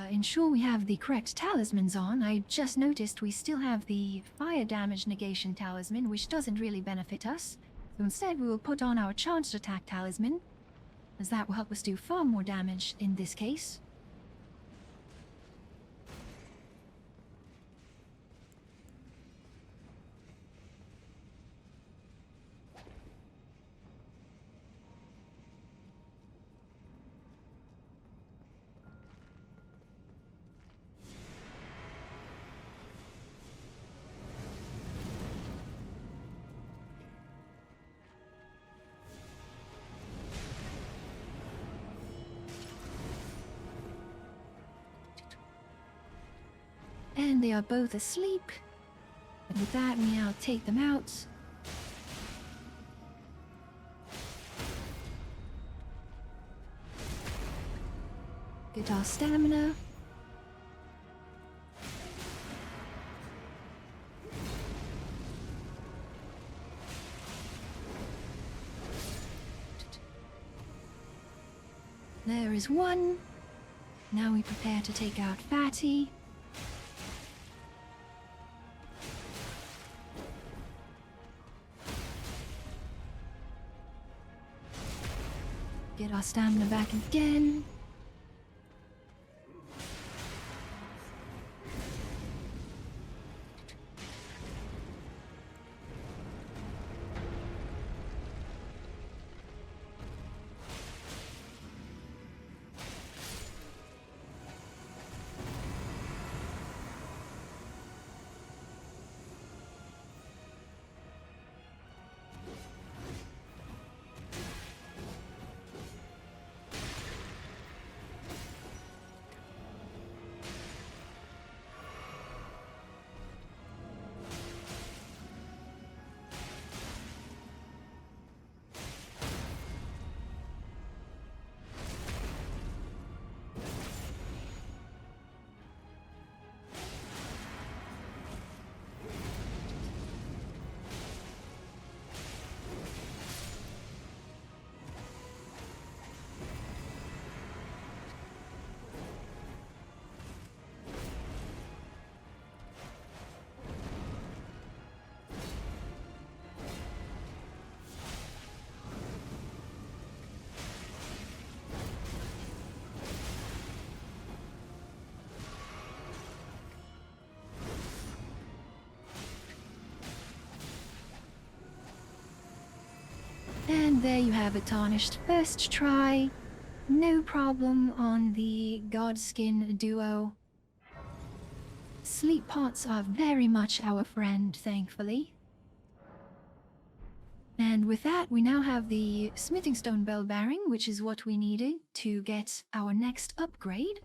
Ensure we have the correct talismans on. I just noticed we still have the fire damage negation talisman, which doesn't really benefit us. So instead we will put on our charged attack talisman, as that will help us do far more damage in this case. And they are both asleep. And with that, we now take them out. Get our stamina. There is one. Now we prepare to take out Fatty. Get our stamina back again. there you have it, Tarnished. First try, no problem on the Godskin Duo. Sleep pots are very much our friend, thankfully. And with that, we now have the Smithing Stone Bell Bearing, which is what we needed to get our next upgrade.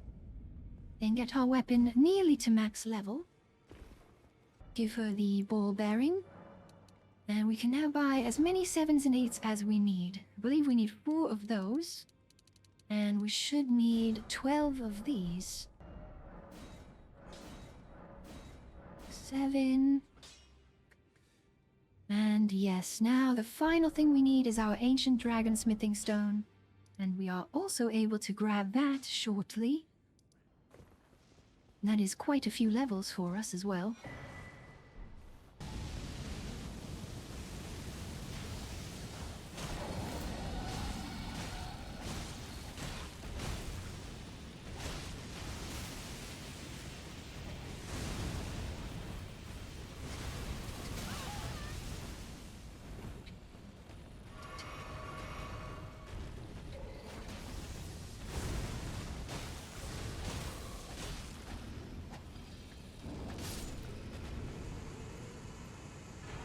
And get our weapon nearly to max level. Give her the Ball Bearing. And we can now buy as many 7s and 8s as we need. I believe we need 4 of those. And we should need 12 of these. 7... And yes, now the final thing we need is our Ancient Dragon Smithing Stone. And we are also able to grab that shortly. That is quite a few levels for us as well.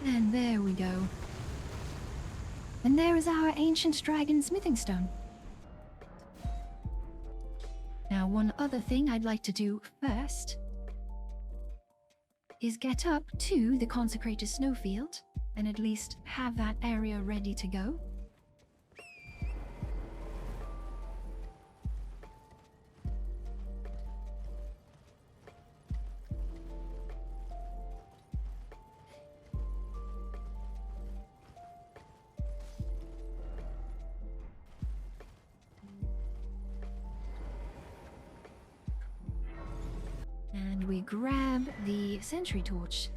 And there we go. And there is our Ancient Dragon Smithing Stone. Now, one other thing I'd like to do first is get up to the Consecrated Snowfield and at least have that area ready to go. And we grab the sentry torch.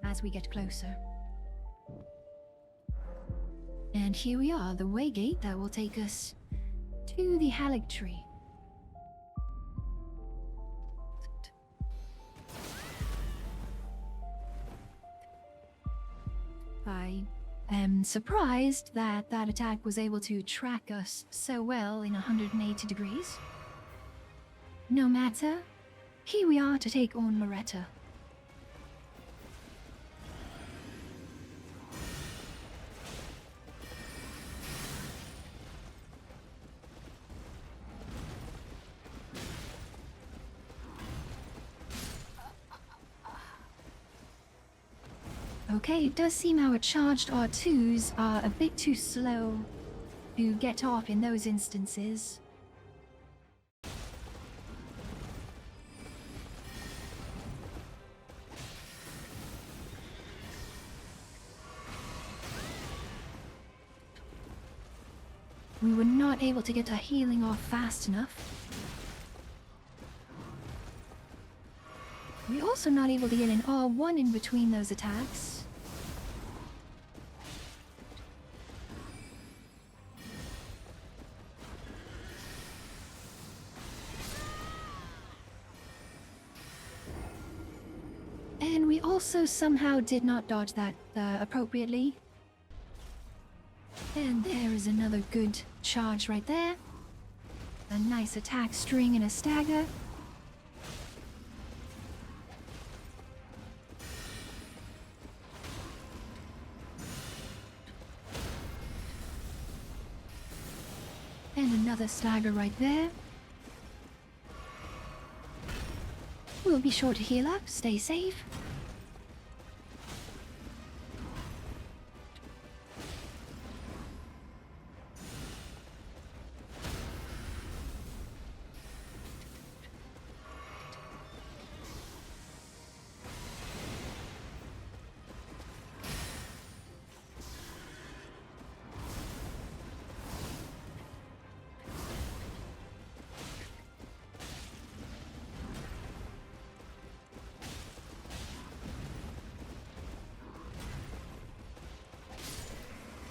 As we get closer. And here we are, the waygate that will take us to the Haligtree. I am surprised that that attack was able to track us so well in 180 degrees. No matter, here we are to take on Moretta. Okay, it does seem our charged R2s are a bit too slow to get off in those instances. We were not able to get our healing off fast enough. We're also not able to get an R1 in between those attacks. And we also somehow did not dodge that appropriately. And there is another good charge right there. A nice attack string and a stagger. And another stagger right there. We'll be sure to heal up, stay safe.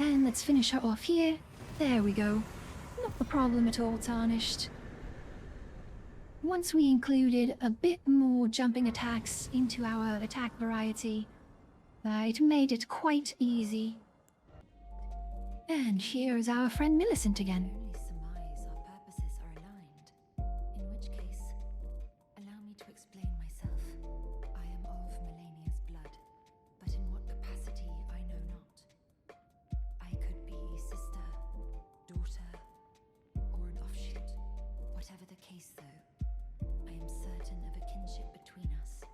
And let's finish her off here. There we go. Not a problem at all, Tarnished. Once we included a bit more jumping attacks into our attack variety, it made it quite easy. And here is our friend Millicent again. Only surmise our purposes are aligned. In which case, allow me to explain myself. I am of Malenia's blood, but in what capacity I know not. I could be sister, daughter, or an offshoot. Whatever the case, though, I am certain of a kinship between us.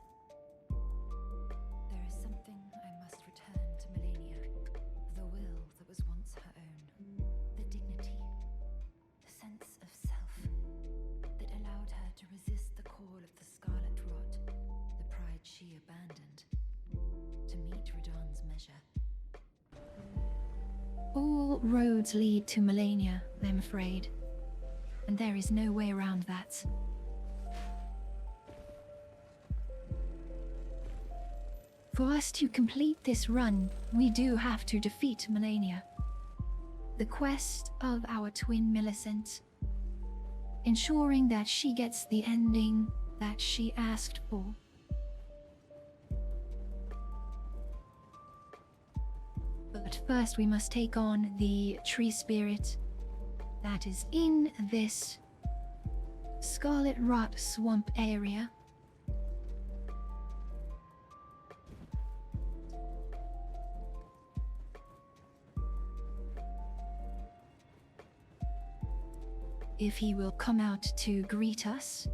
There is something I must return to Malenia. The will that was once her own. The dignity. The sense of self. That allowed her to resist the call of the Scarlet Rot. The pride she abandoned. To meet Radahn's measure. All roads lead to Malenia, I'm afraid. And there is no way around that. For us to complete this run, we do have to defeat Malenia. The quest of our twin Millicent, ensuring that she gets the ending that she asked for. But first we must take on the tree spirit that is in this Scarlet Rot swamp area. If he will come out to greet us.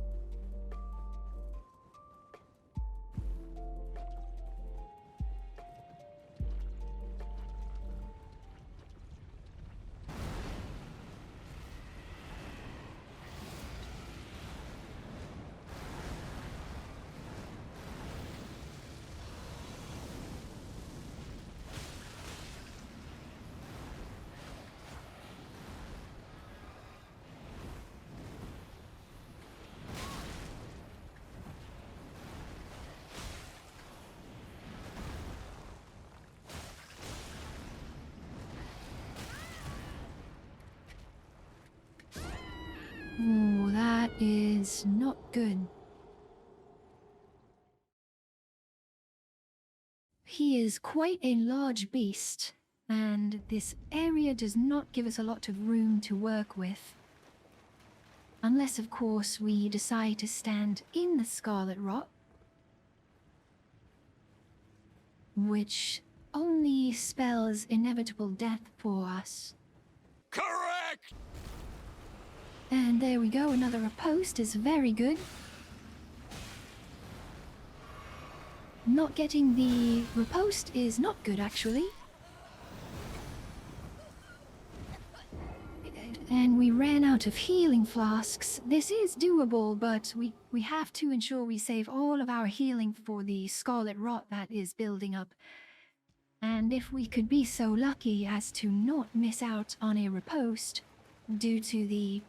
Oh, that is not good. He is quite a large beast, and this area does not give us a lot of room to work with. Unless, of course, we decide to stand in the Scarlet Rot, which only spells inevitable death for us. Correct! And there we go, another riposte is very good. Not getting the riposte is not good, actually. And we ran out of healing flasks. This is doable, but we have to ensure we save all of our healing for the Scarlet Rot that is building up. And if we could be so lucky as to not miss out on a riposte due to the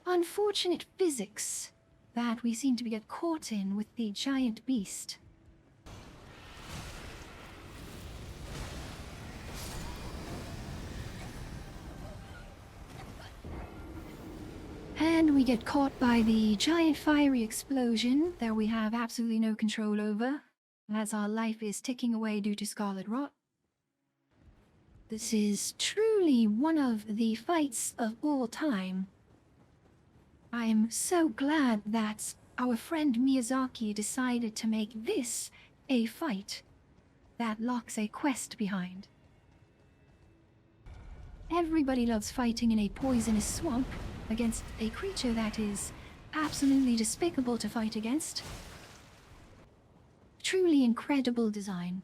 unfortunate physics that we seem to be get caught in with the giant beast. And we get caught by the giant fiery explosion that we have absolutely no control over, as our life is ticking away due to Scarlet Rot. This is truly one of the fights of all time. I am so glad that our friend Miyazaki decided to make this a fight that locks a quest behind. Everybody loves fighting in a poisonous swamp against a creature that is absolutely despicable to fight against. Truly incredible design.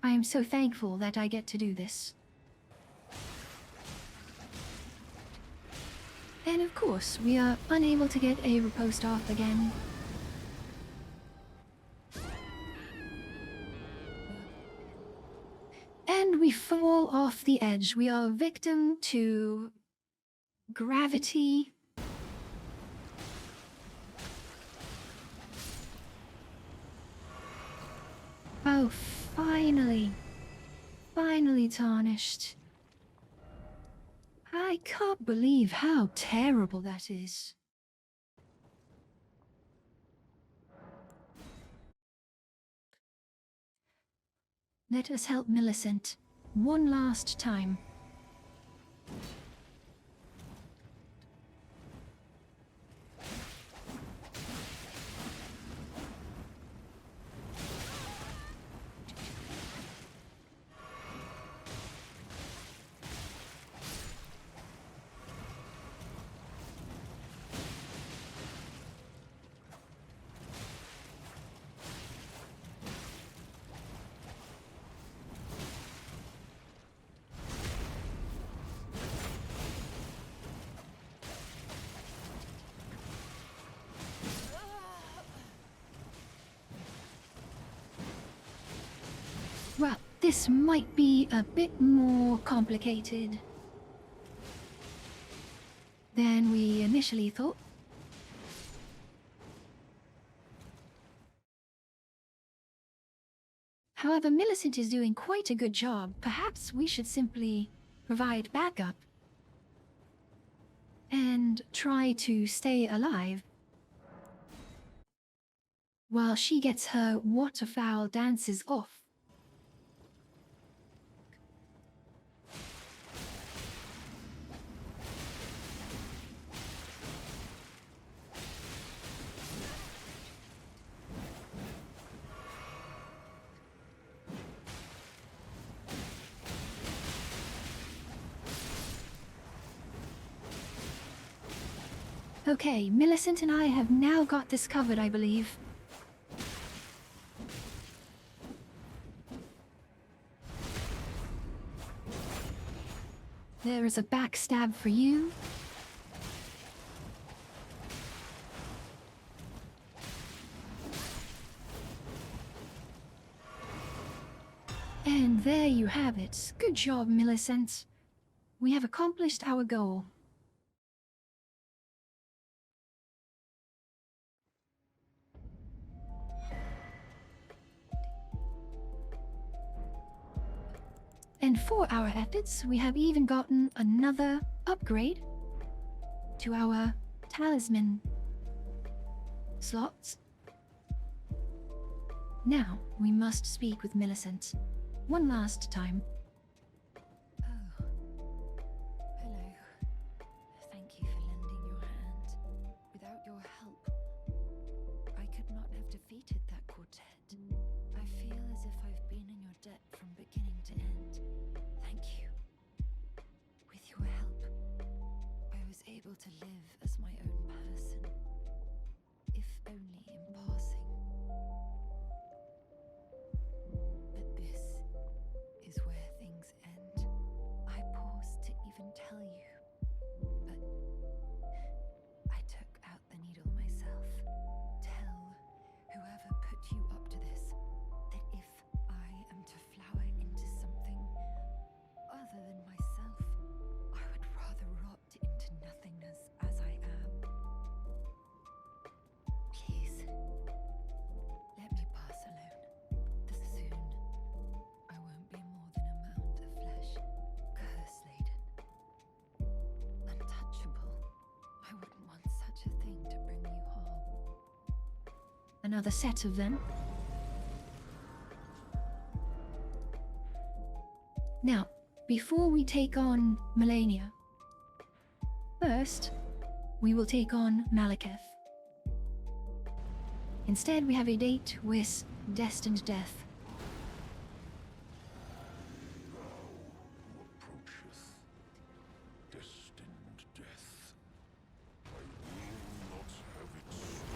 I am so thankful that I get to do this. And of course, we are unable to get a riposte off again. And we fall off the edge. We are victim to gravity. Oh, finally. Finally tarnished. I can't believe how terrible that is. Let us help Millicent one last time. Well, this might be a bit more complicated than we initially thought. However, Millicent is doing quite a good job. Perhaps we should simply provide backup and try to stay alive while she gets her waterfowl dances off. Okay, Millicent and I have now got this covered, I believe. There is a backstab for you. And there you have it. Good job, Millicent. We have accomplished our goal. And for our efforts, we have even gotten another upgrade to our talisman slots. Now, we must speak with Millicent one last time. Oh. Hello. Thank you for lending your hand. Without your help, I could not have defeated that quartet. I feel as if I've been in your debt from beginning to end. Thank you. With your help, I was able to live as my own person, if only in passing. But this is where things end. I pause to even tell you, but I took out the needle myself. Tell whoever put you up to this that if I am to flower into something other than myself, I would rather rot into nothingness as I am. Please, let me pass alone. Soon, I won't be more than a mound of flesh, curse-laden, untouchable. I wouldn't want such a thing to bring you harm. Another set of them. Now, before we take on Malenia, first, we will take on Maliketh. Instead, we have a date with Destined Death. Approacheth destined death. I will not have it so.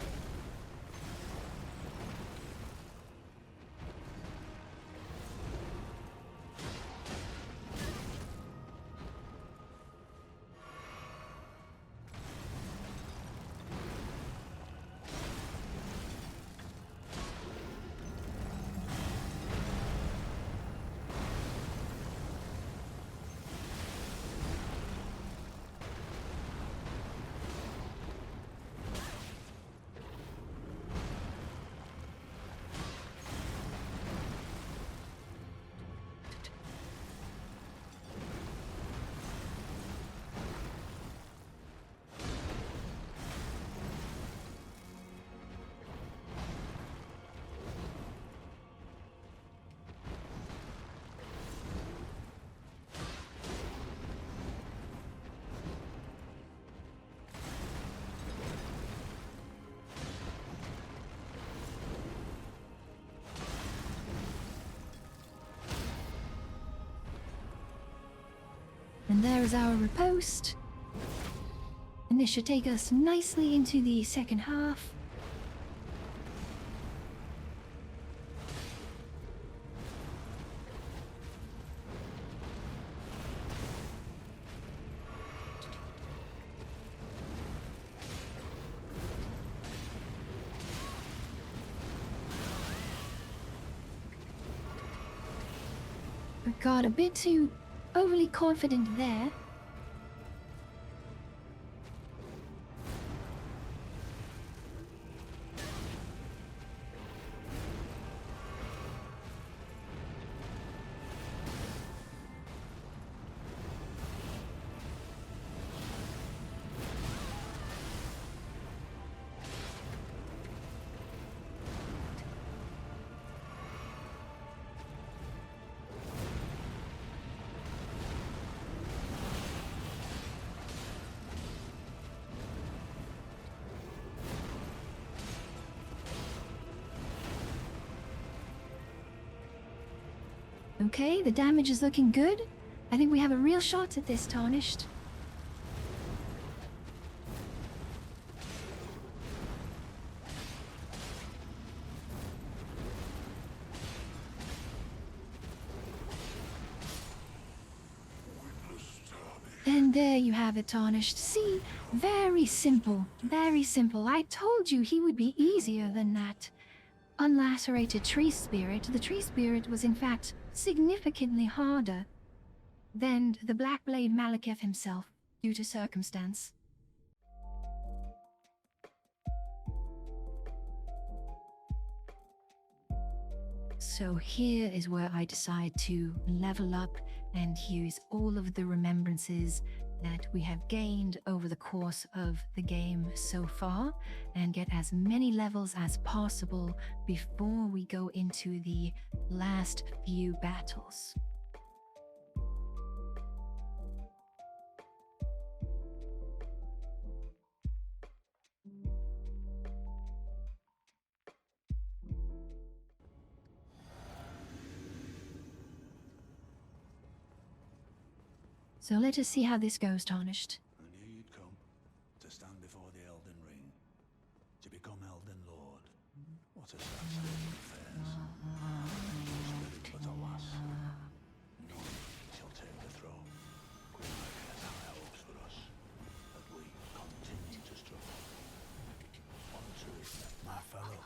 And there is our riposte. And this should take us nicely into the second half. I got a bit too overly confident there. Okay, the damage is looking good. I think we have a real shot at this, Tarnished. And there you have it, Tarnished. See? Very simple. Very simple. I told you he would be easier than that. Unlacerated tree spirit. The tree spirit was in fact significantly harder than the Black Blade Maliketh himself, due to circumstance. So here is where I decide to level up and use all of the remembrances that we have gained over the course of the game so far and get as many levels as possible before we go into the last few battles. So let us see how this goes, Tarnished. I knew you'd come to stand before the Elden Ring, to become Elden Lord. What a sad state of affairs. But alas, none shall take the throne. Queen Margit has high hopes for us, but we continue to struggle. On to it, my fellow.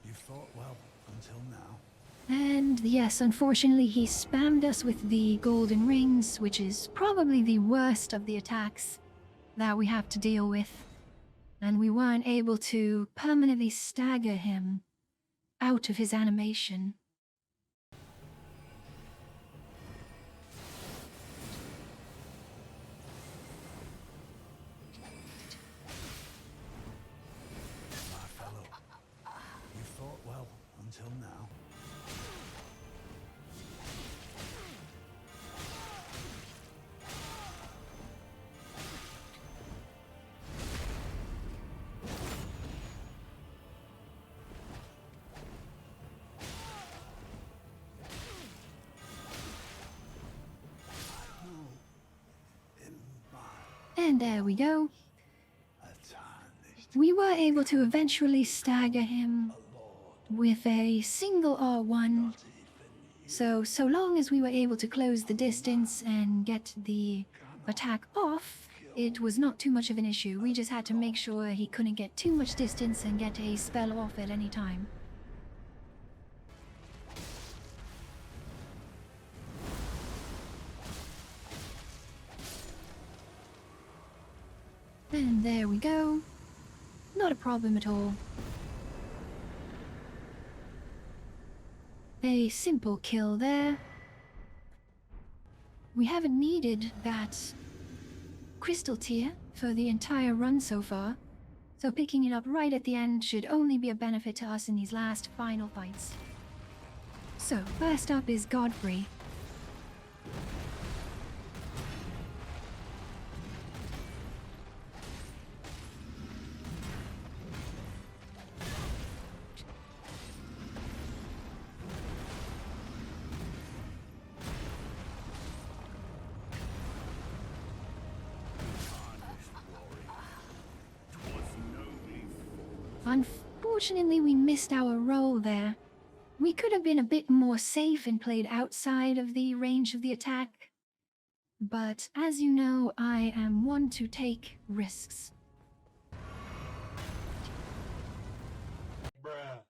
You fought well until now. And yes, unfortunately he spammed us with the golden rings, which is probably the worst of the attacks that we have to deal with. And we weren't able to permanently stagger him out of his animation. My fellow, you fought well until now. And there we go. We were able to eventually stagger him with a single R1. So long as we were able to close the distance and get the attack off, it was not too much of an issue. We just had to make sure he couldn't get too much distance and get a spell off at any time. And there we go. Not a problem at all. A simple kill there. We haven't needed that crystal tier for the entire run so far, so picking it up right at the end should only be a benefit to us in these last final fights. So, first up is Godfrey. Unfortunately, we missed our role there. We could have been a bit more safe and played outside of the range of the attack. But as you know, I am one to take risks. Bruh.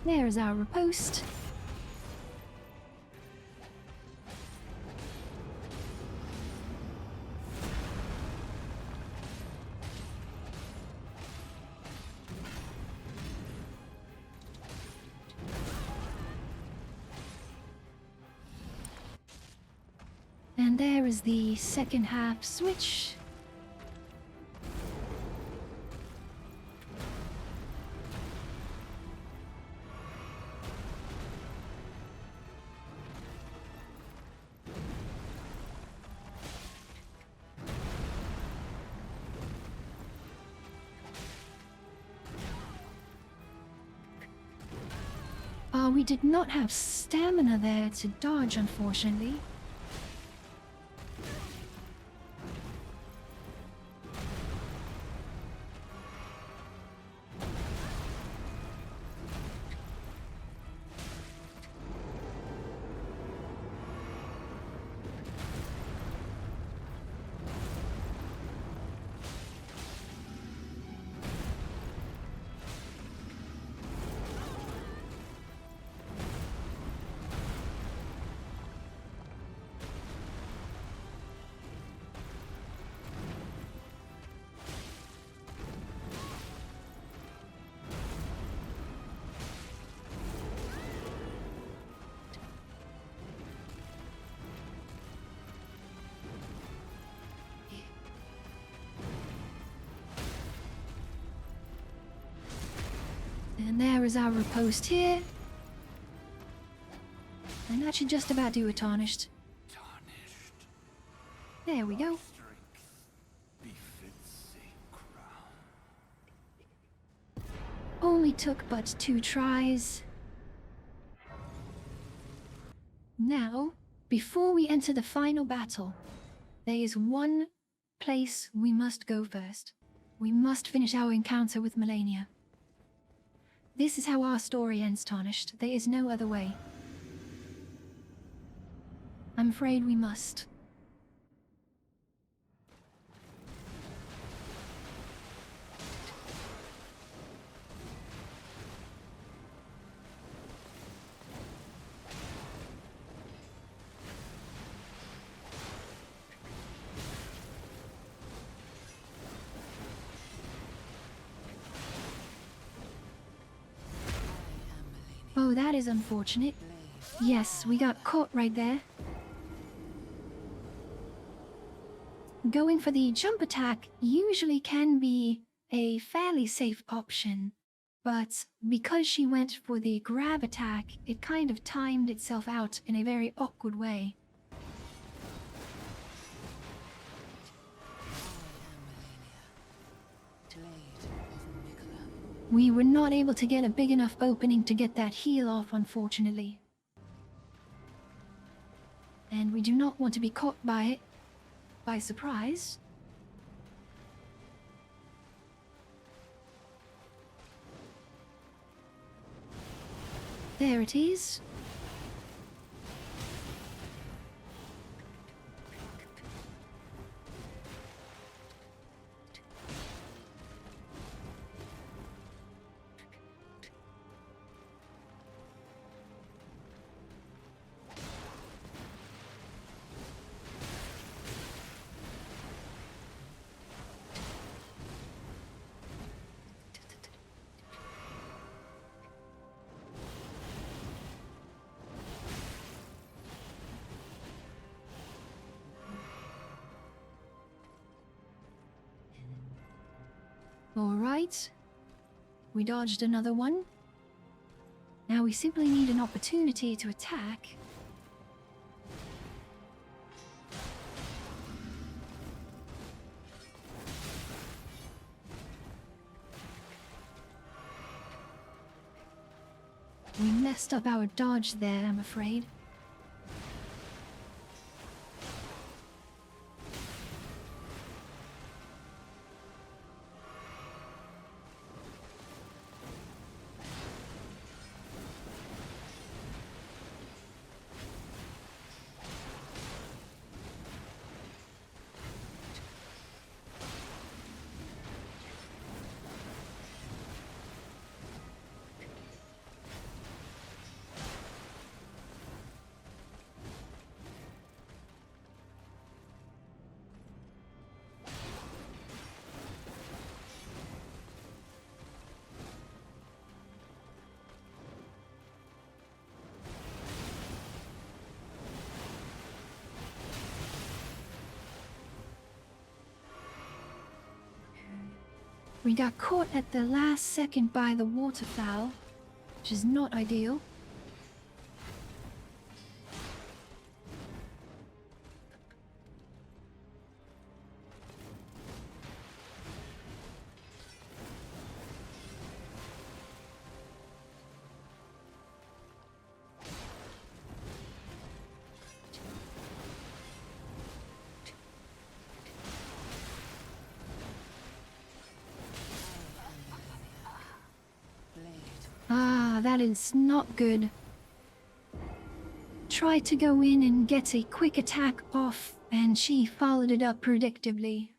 There is our riposte. And there is the second half switch. We did not have stamina there to dodge, unfortunately. And there is our riposte here. And that should just about do it, Tarnished. Tarnished. There we go. Strength befits a crown. Only took but 2 tries. Now, before we enter the final battle, there is one place we must go first. We must finish our encounter with Malenia. This is how our story ends, Tarnished. There is no other way. I'm afraid we must. Oh, that is unfortunate. Yes, we got caught right there. Going for the jump attack usually can be a fairly safe option, but because she went for the grab attack, it kind of timed itself out in a very awkward way. We were not able to get a big enough opening to get that heal off, unfortunately. And we do not want to be caught by it by surprise. There it is. Alright. We dodged another one. Now we simply need an opportunity to attack. We messed up our dodge there, I'm afraid. We got caught at the last second by the waterfowl, which is not ideal. Ah, that is not good. Tried to go in and get a quick attack off, and she followed it up predictably.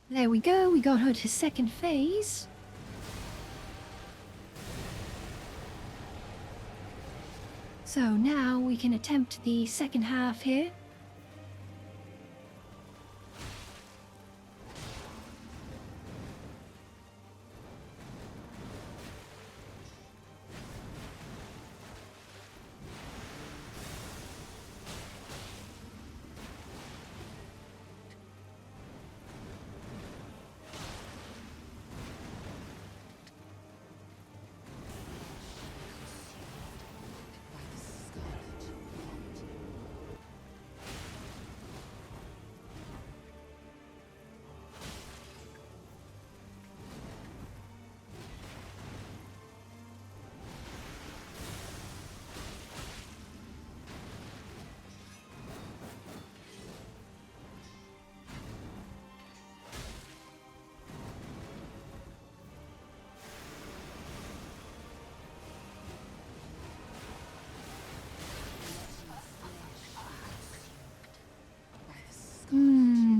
There we go, we got her to second phase. So now we can attempt the second half here.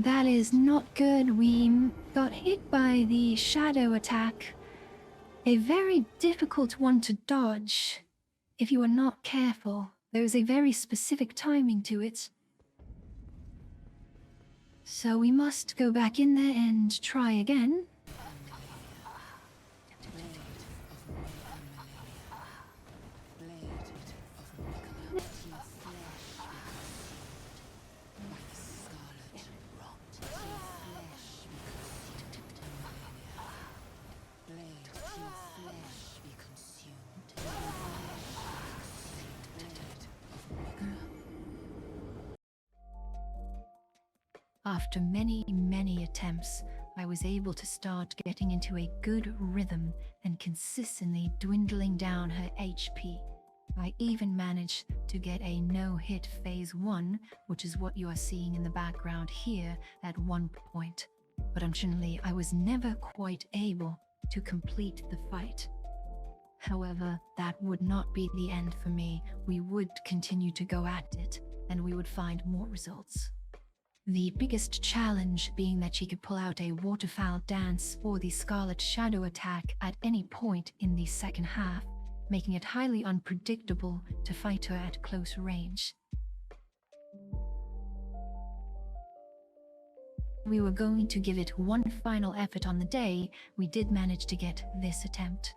That is not good. We got hit by the shadow attack. A very difficult one to dodge if you are not careful. There is a very specific timing to it. So we must go back in there and try again. After many attempts, I was able to start getting into a good rhythm and consistently dwindling down her HP. I even managed to get a no-hit phase 1, which is what you are seeing in the background here at one point. But unfortunately, I was never quite able to complete the fight. However, that would not be the end for me. We would continue to go at it, and we would find more results. The biggest challenge being that she could pull out a waterfowl dance or the Scarlet Shadow attack at any point in the second half, making it highly unpredictable to fight her at close range. We were going to give it one final effort on the day. We did manage to get this attempt.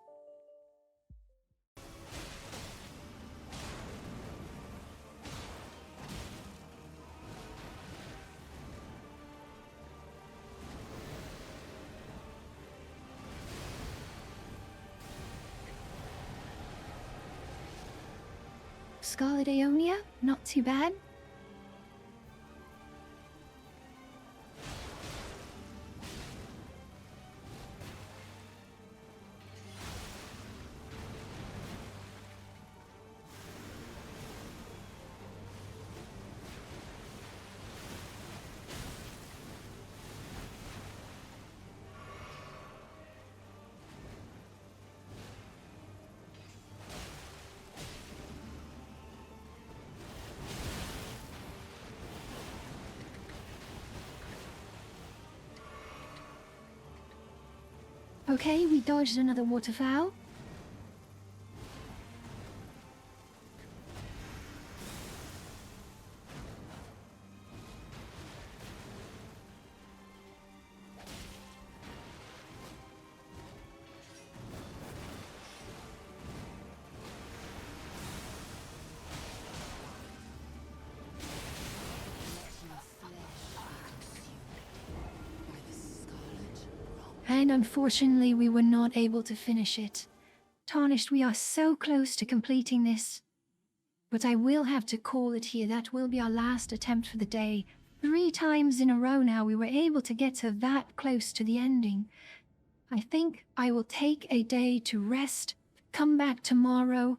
Scarlet Aeonia, not too bad. Okay, we dodged another waterfowl. And unfortunately, we were not able to finish it. Tarnished, we are so close to completing this. But I will have to call it here. That will be our last attempt for the day. 3 times in a row now we were able to get to that close to the ending. I think I will take a day to rest, come back tomorrow,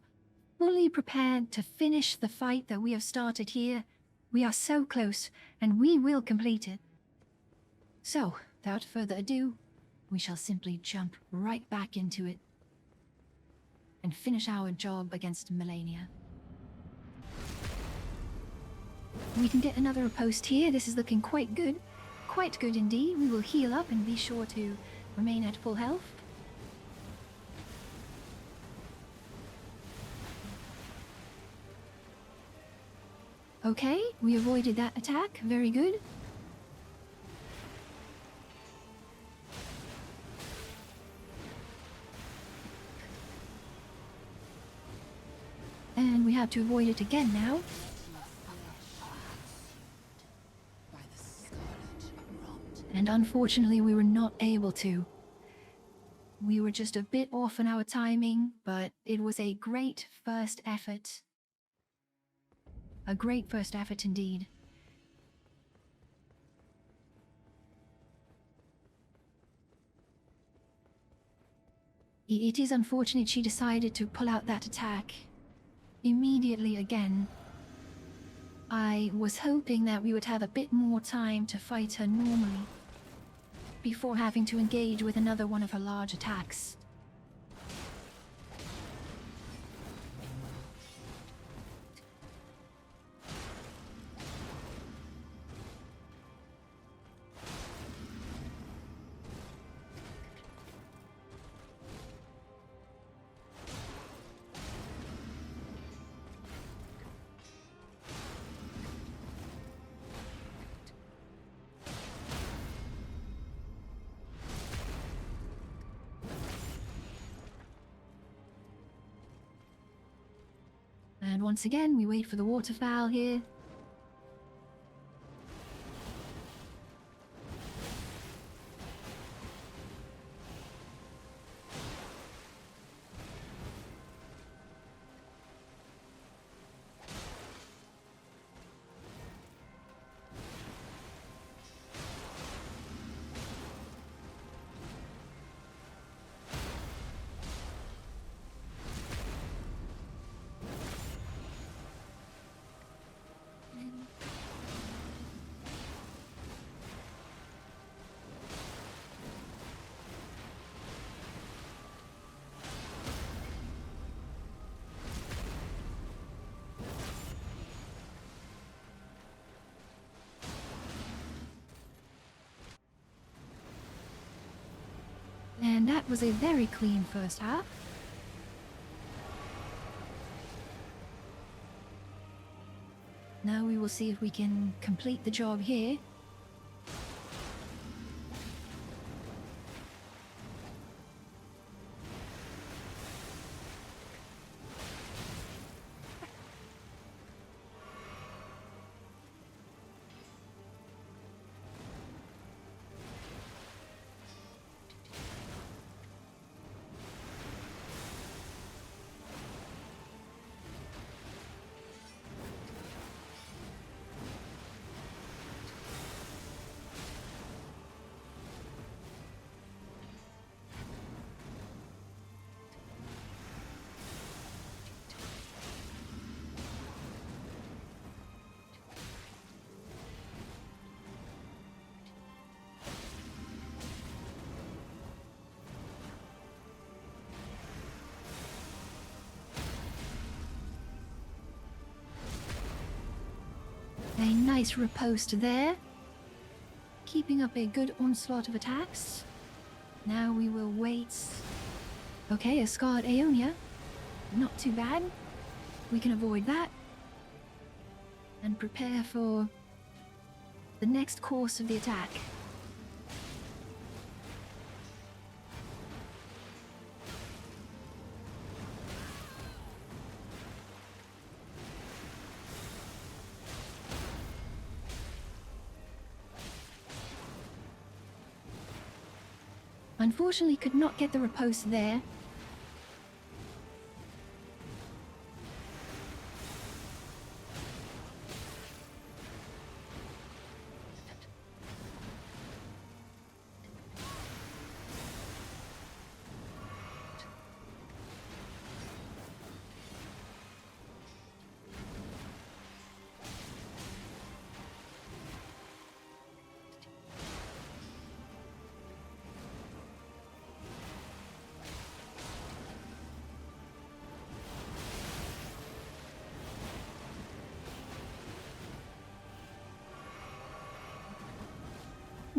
fully prepared to finish the fight that we have started here. We are so close, and we will complete it. So, without further ado, we shall simply jump right back into it and finish our job against Malenia. We can get another post here. This is looking quite good. Quite good indeed. We will heal up and be sure to remain at full health. Okay, we avoided that attack. Very good. And we have to avoid it again now. And unfortunately, we were not able to. We were just a bit off on our timing, but it was a great first effort. A great first effort indeed. It is unfortunate she decided to pull out that attack immediately again. I was hoping that we would have a bit more time to fight her normally before having to engage with another one of her large attacks. And once again, we wait for the waterfowl here. And that was a very clean first half. Now we will see if we can complete the job here. A nice riposte there, keeping up a good onslaught of attacks. Now we will wait. Okay, a scarred Aeonia. Not too bad. We can avoid that. And prepare for the next course of the attack. Unfortunately, could not get the riposte there.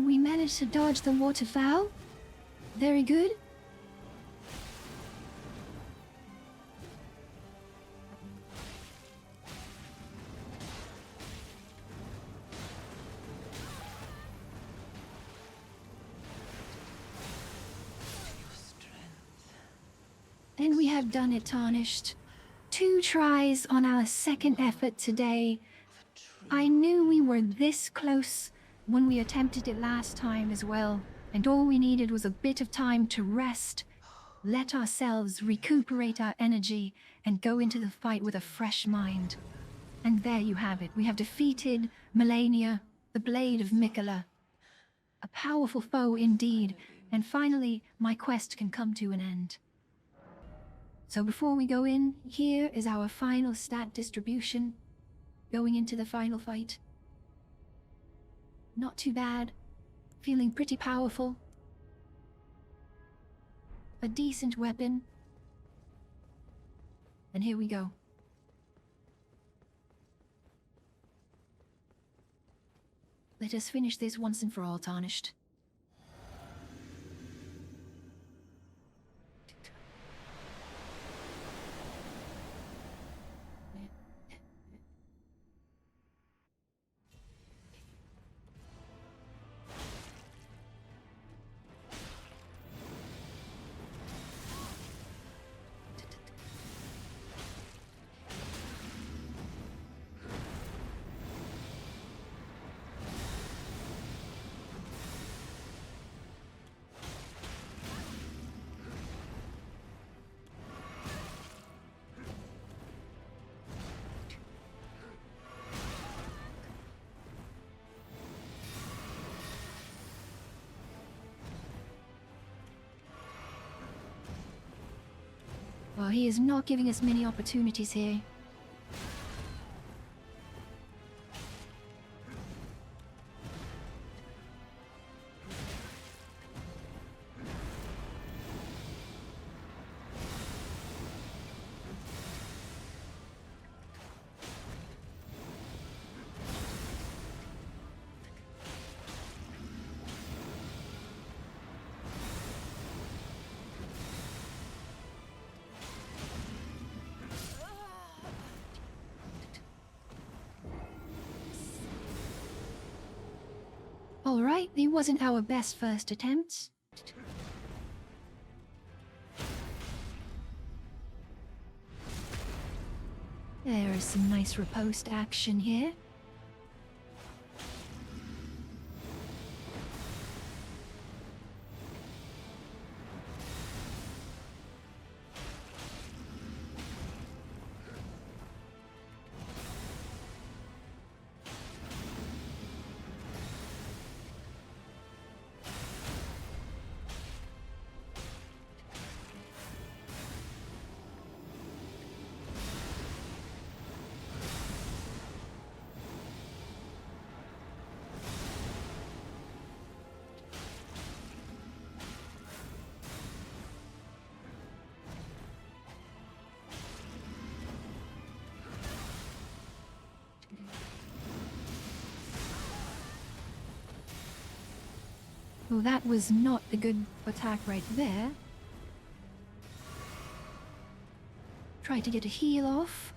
We managed to dodge the waterfowl. Very good. And we have done it, Tarnished. 2 tries on our second effort today. I knew we were this close when we attempted it last time as well, and all we needed was a bit of time to rest, let ourselves recuperate our energy, and go into the fight with a fresh mind. And there you have it. We have defeated Malenia, the Blade of Miquella. A powerful foe indeed, and finally my quest can come to an end. So before we go in, here is our final stat distribution, going into the final fight. Not too bad. Feeling pretty powerful. A decent weapon. And here we go. Let us finish this once and for all, Tarnished. Well, he is not giving us many opportunities here. Alright, it wasn't our best first attempt. There is some nice riposte action here. Well, that was not a good attack right there. Try to get a heal off.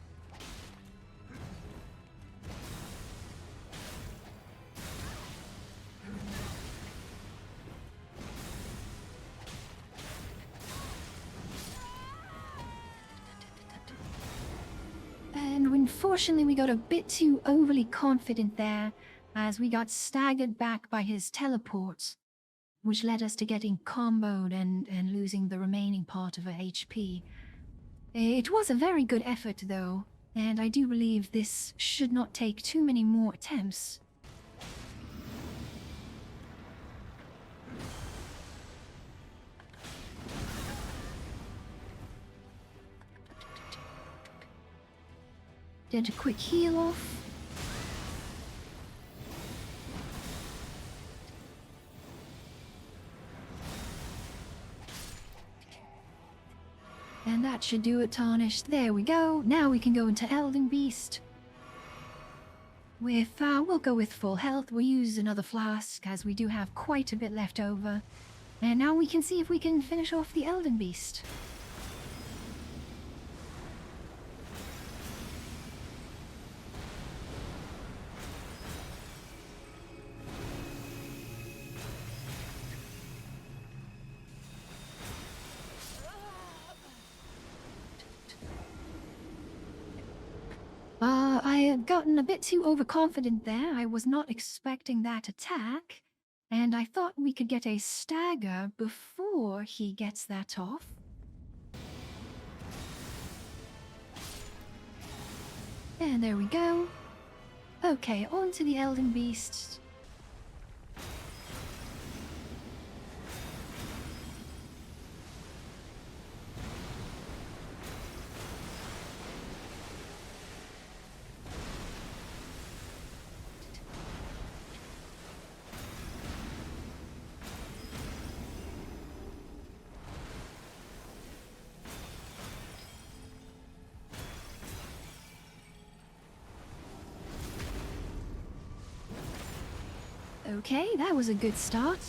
And unfortunately we got a bit too overly confident there, as we got staggered back by his teleport. which led us to getting comboed and losing the remaining part of her HP. It was a very good effort, though, and I do believe this should not take too many more attempts. Did a quick heal off. And that should do it, Tarnished. There we go. Now we can go into Elden Beast. We'll go with full health. We'll use another flask, as we do have quite a bit left over. And now we can see if we can finish off the Elden Beast. I had gotten a bit too overconfident there. I was not expecting that attack, and I thought we could get a stagger before he gets that off. And there we go. Okay, on to the Elden Beast. Okay, that was a good start.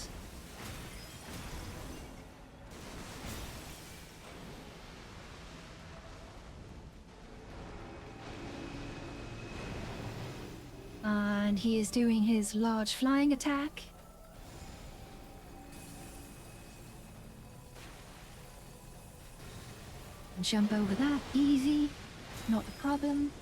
And he is doing his large flying attack. Jump over that, easy, not a problem.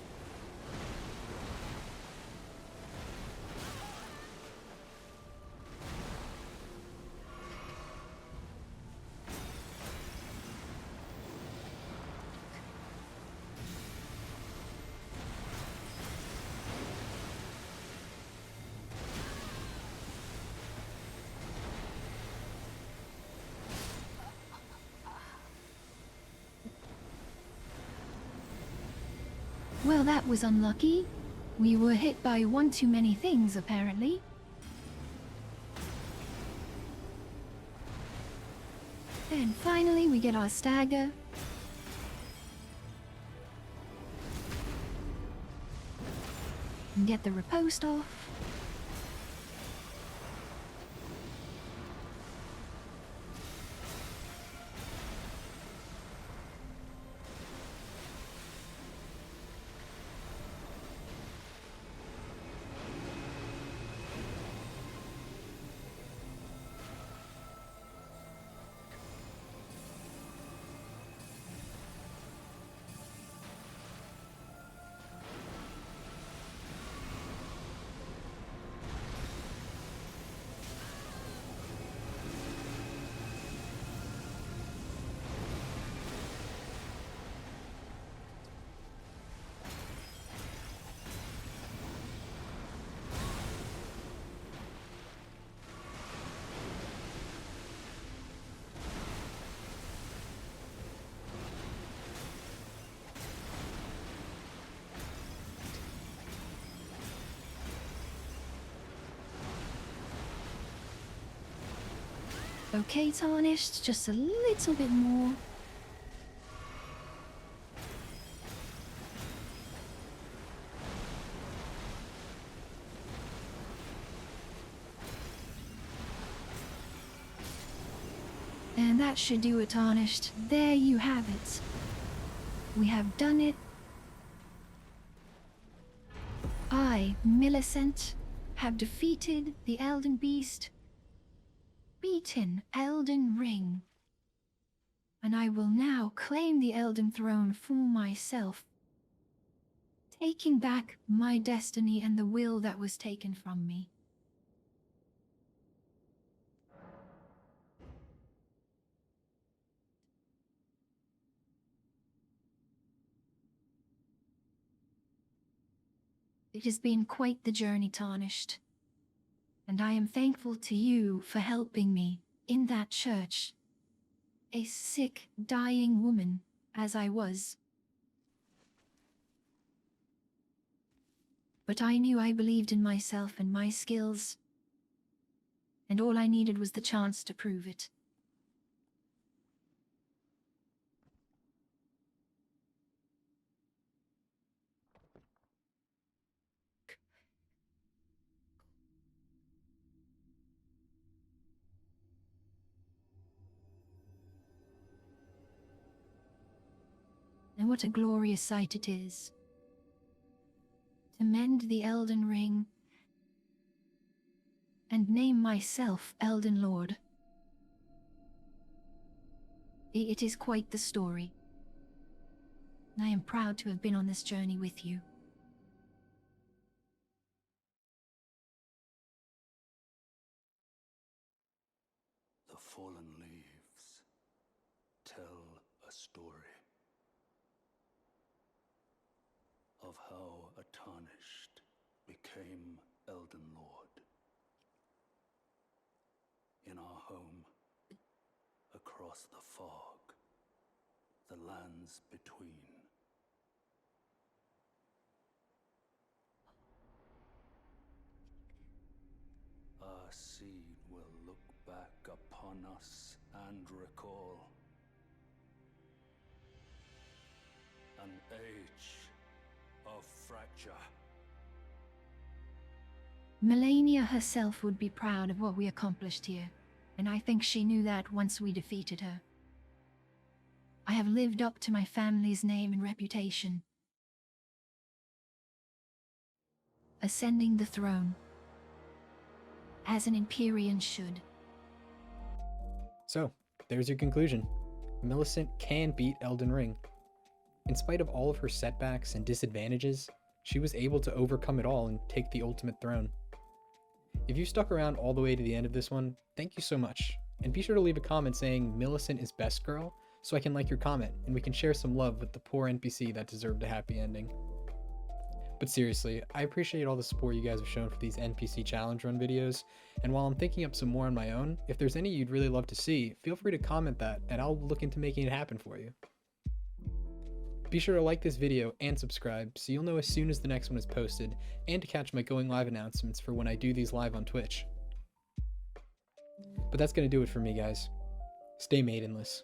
Well, that was unlucky. We were hit by one too many things, apparently. And finally, we get our stagger. And get the riposte off. Okay, Tarnished, just a little bit more. And that should do it, Tarnished. There you have it. We have done it. I, Millicent, have defeated the Elden Beast, beaten Elden Ring, and I will now claim the Elden Throne for myself, taking back my destiny and the will that was taken from me. It has been quite the journey, Tarnished. And I am thankful to you for helping me in that church. A sick, dying woman, as I was. But I knew I believed in myself and my skills, and all I needed was the chance to prove it. And what a glorious sight it is. To mend the Elden Ring and name myself Elden Lord. It is quite the story. I am proud to have been on this journey with you. The fallen leaves tell a story of how a Tarnished became Elden Lord. In our home, across the fog, the lands between. Our seed will look back upon us and recall an age of fracture. Malenia herself would be proud of what we accomplished here, and I think she knew that once we defeated her. I have lived up to my family's name and reputation, ascending the throne, as an Empyrean should. So, there's your conclusion. Millicent can beat Elden Ring. In spite of all of her setbacks and disadvantages, she was able to overcome it all and take the ultimate throne. If you stuck around all the way to the end of this one, thank you so much. And be sure to leave a comment saying Millicent is best girl so I can like your comment and we can share some love with the poor NPC that deserved a happy ending. But seriously, I appreciate all the support you guys have shown for these NPC challenge run videos, and while I'm thinking up some more on my own, if there's any you'd really love to see, feel free to comment that and I'll look into making it happen for you. Be sure to like this video and subscribe so you'll know as soon as the next one is posted, and to catch my going live announcements for when I do these live on Twitch. But that's going to do it for me, guys. Stay maidenless.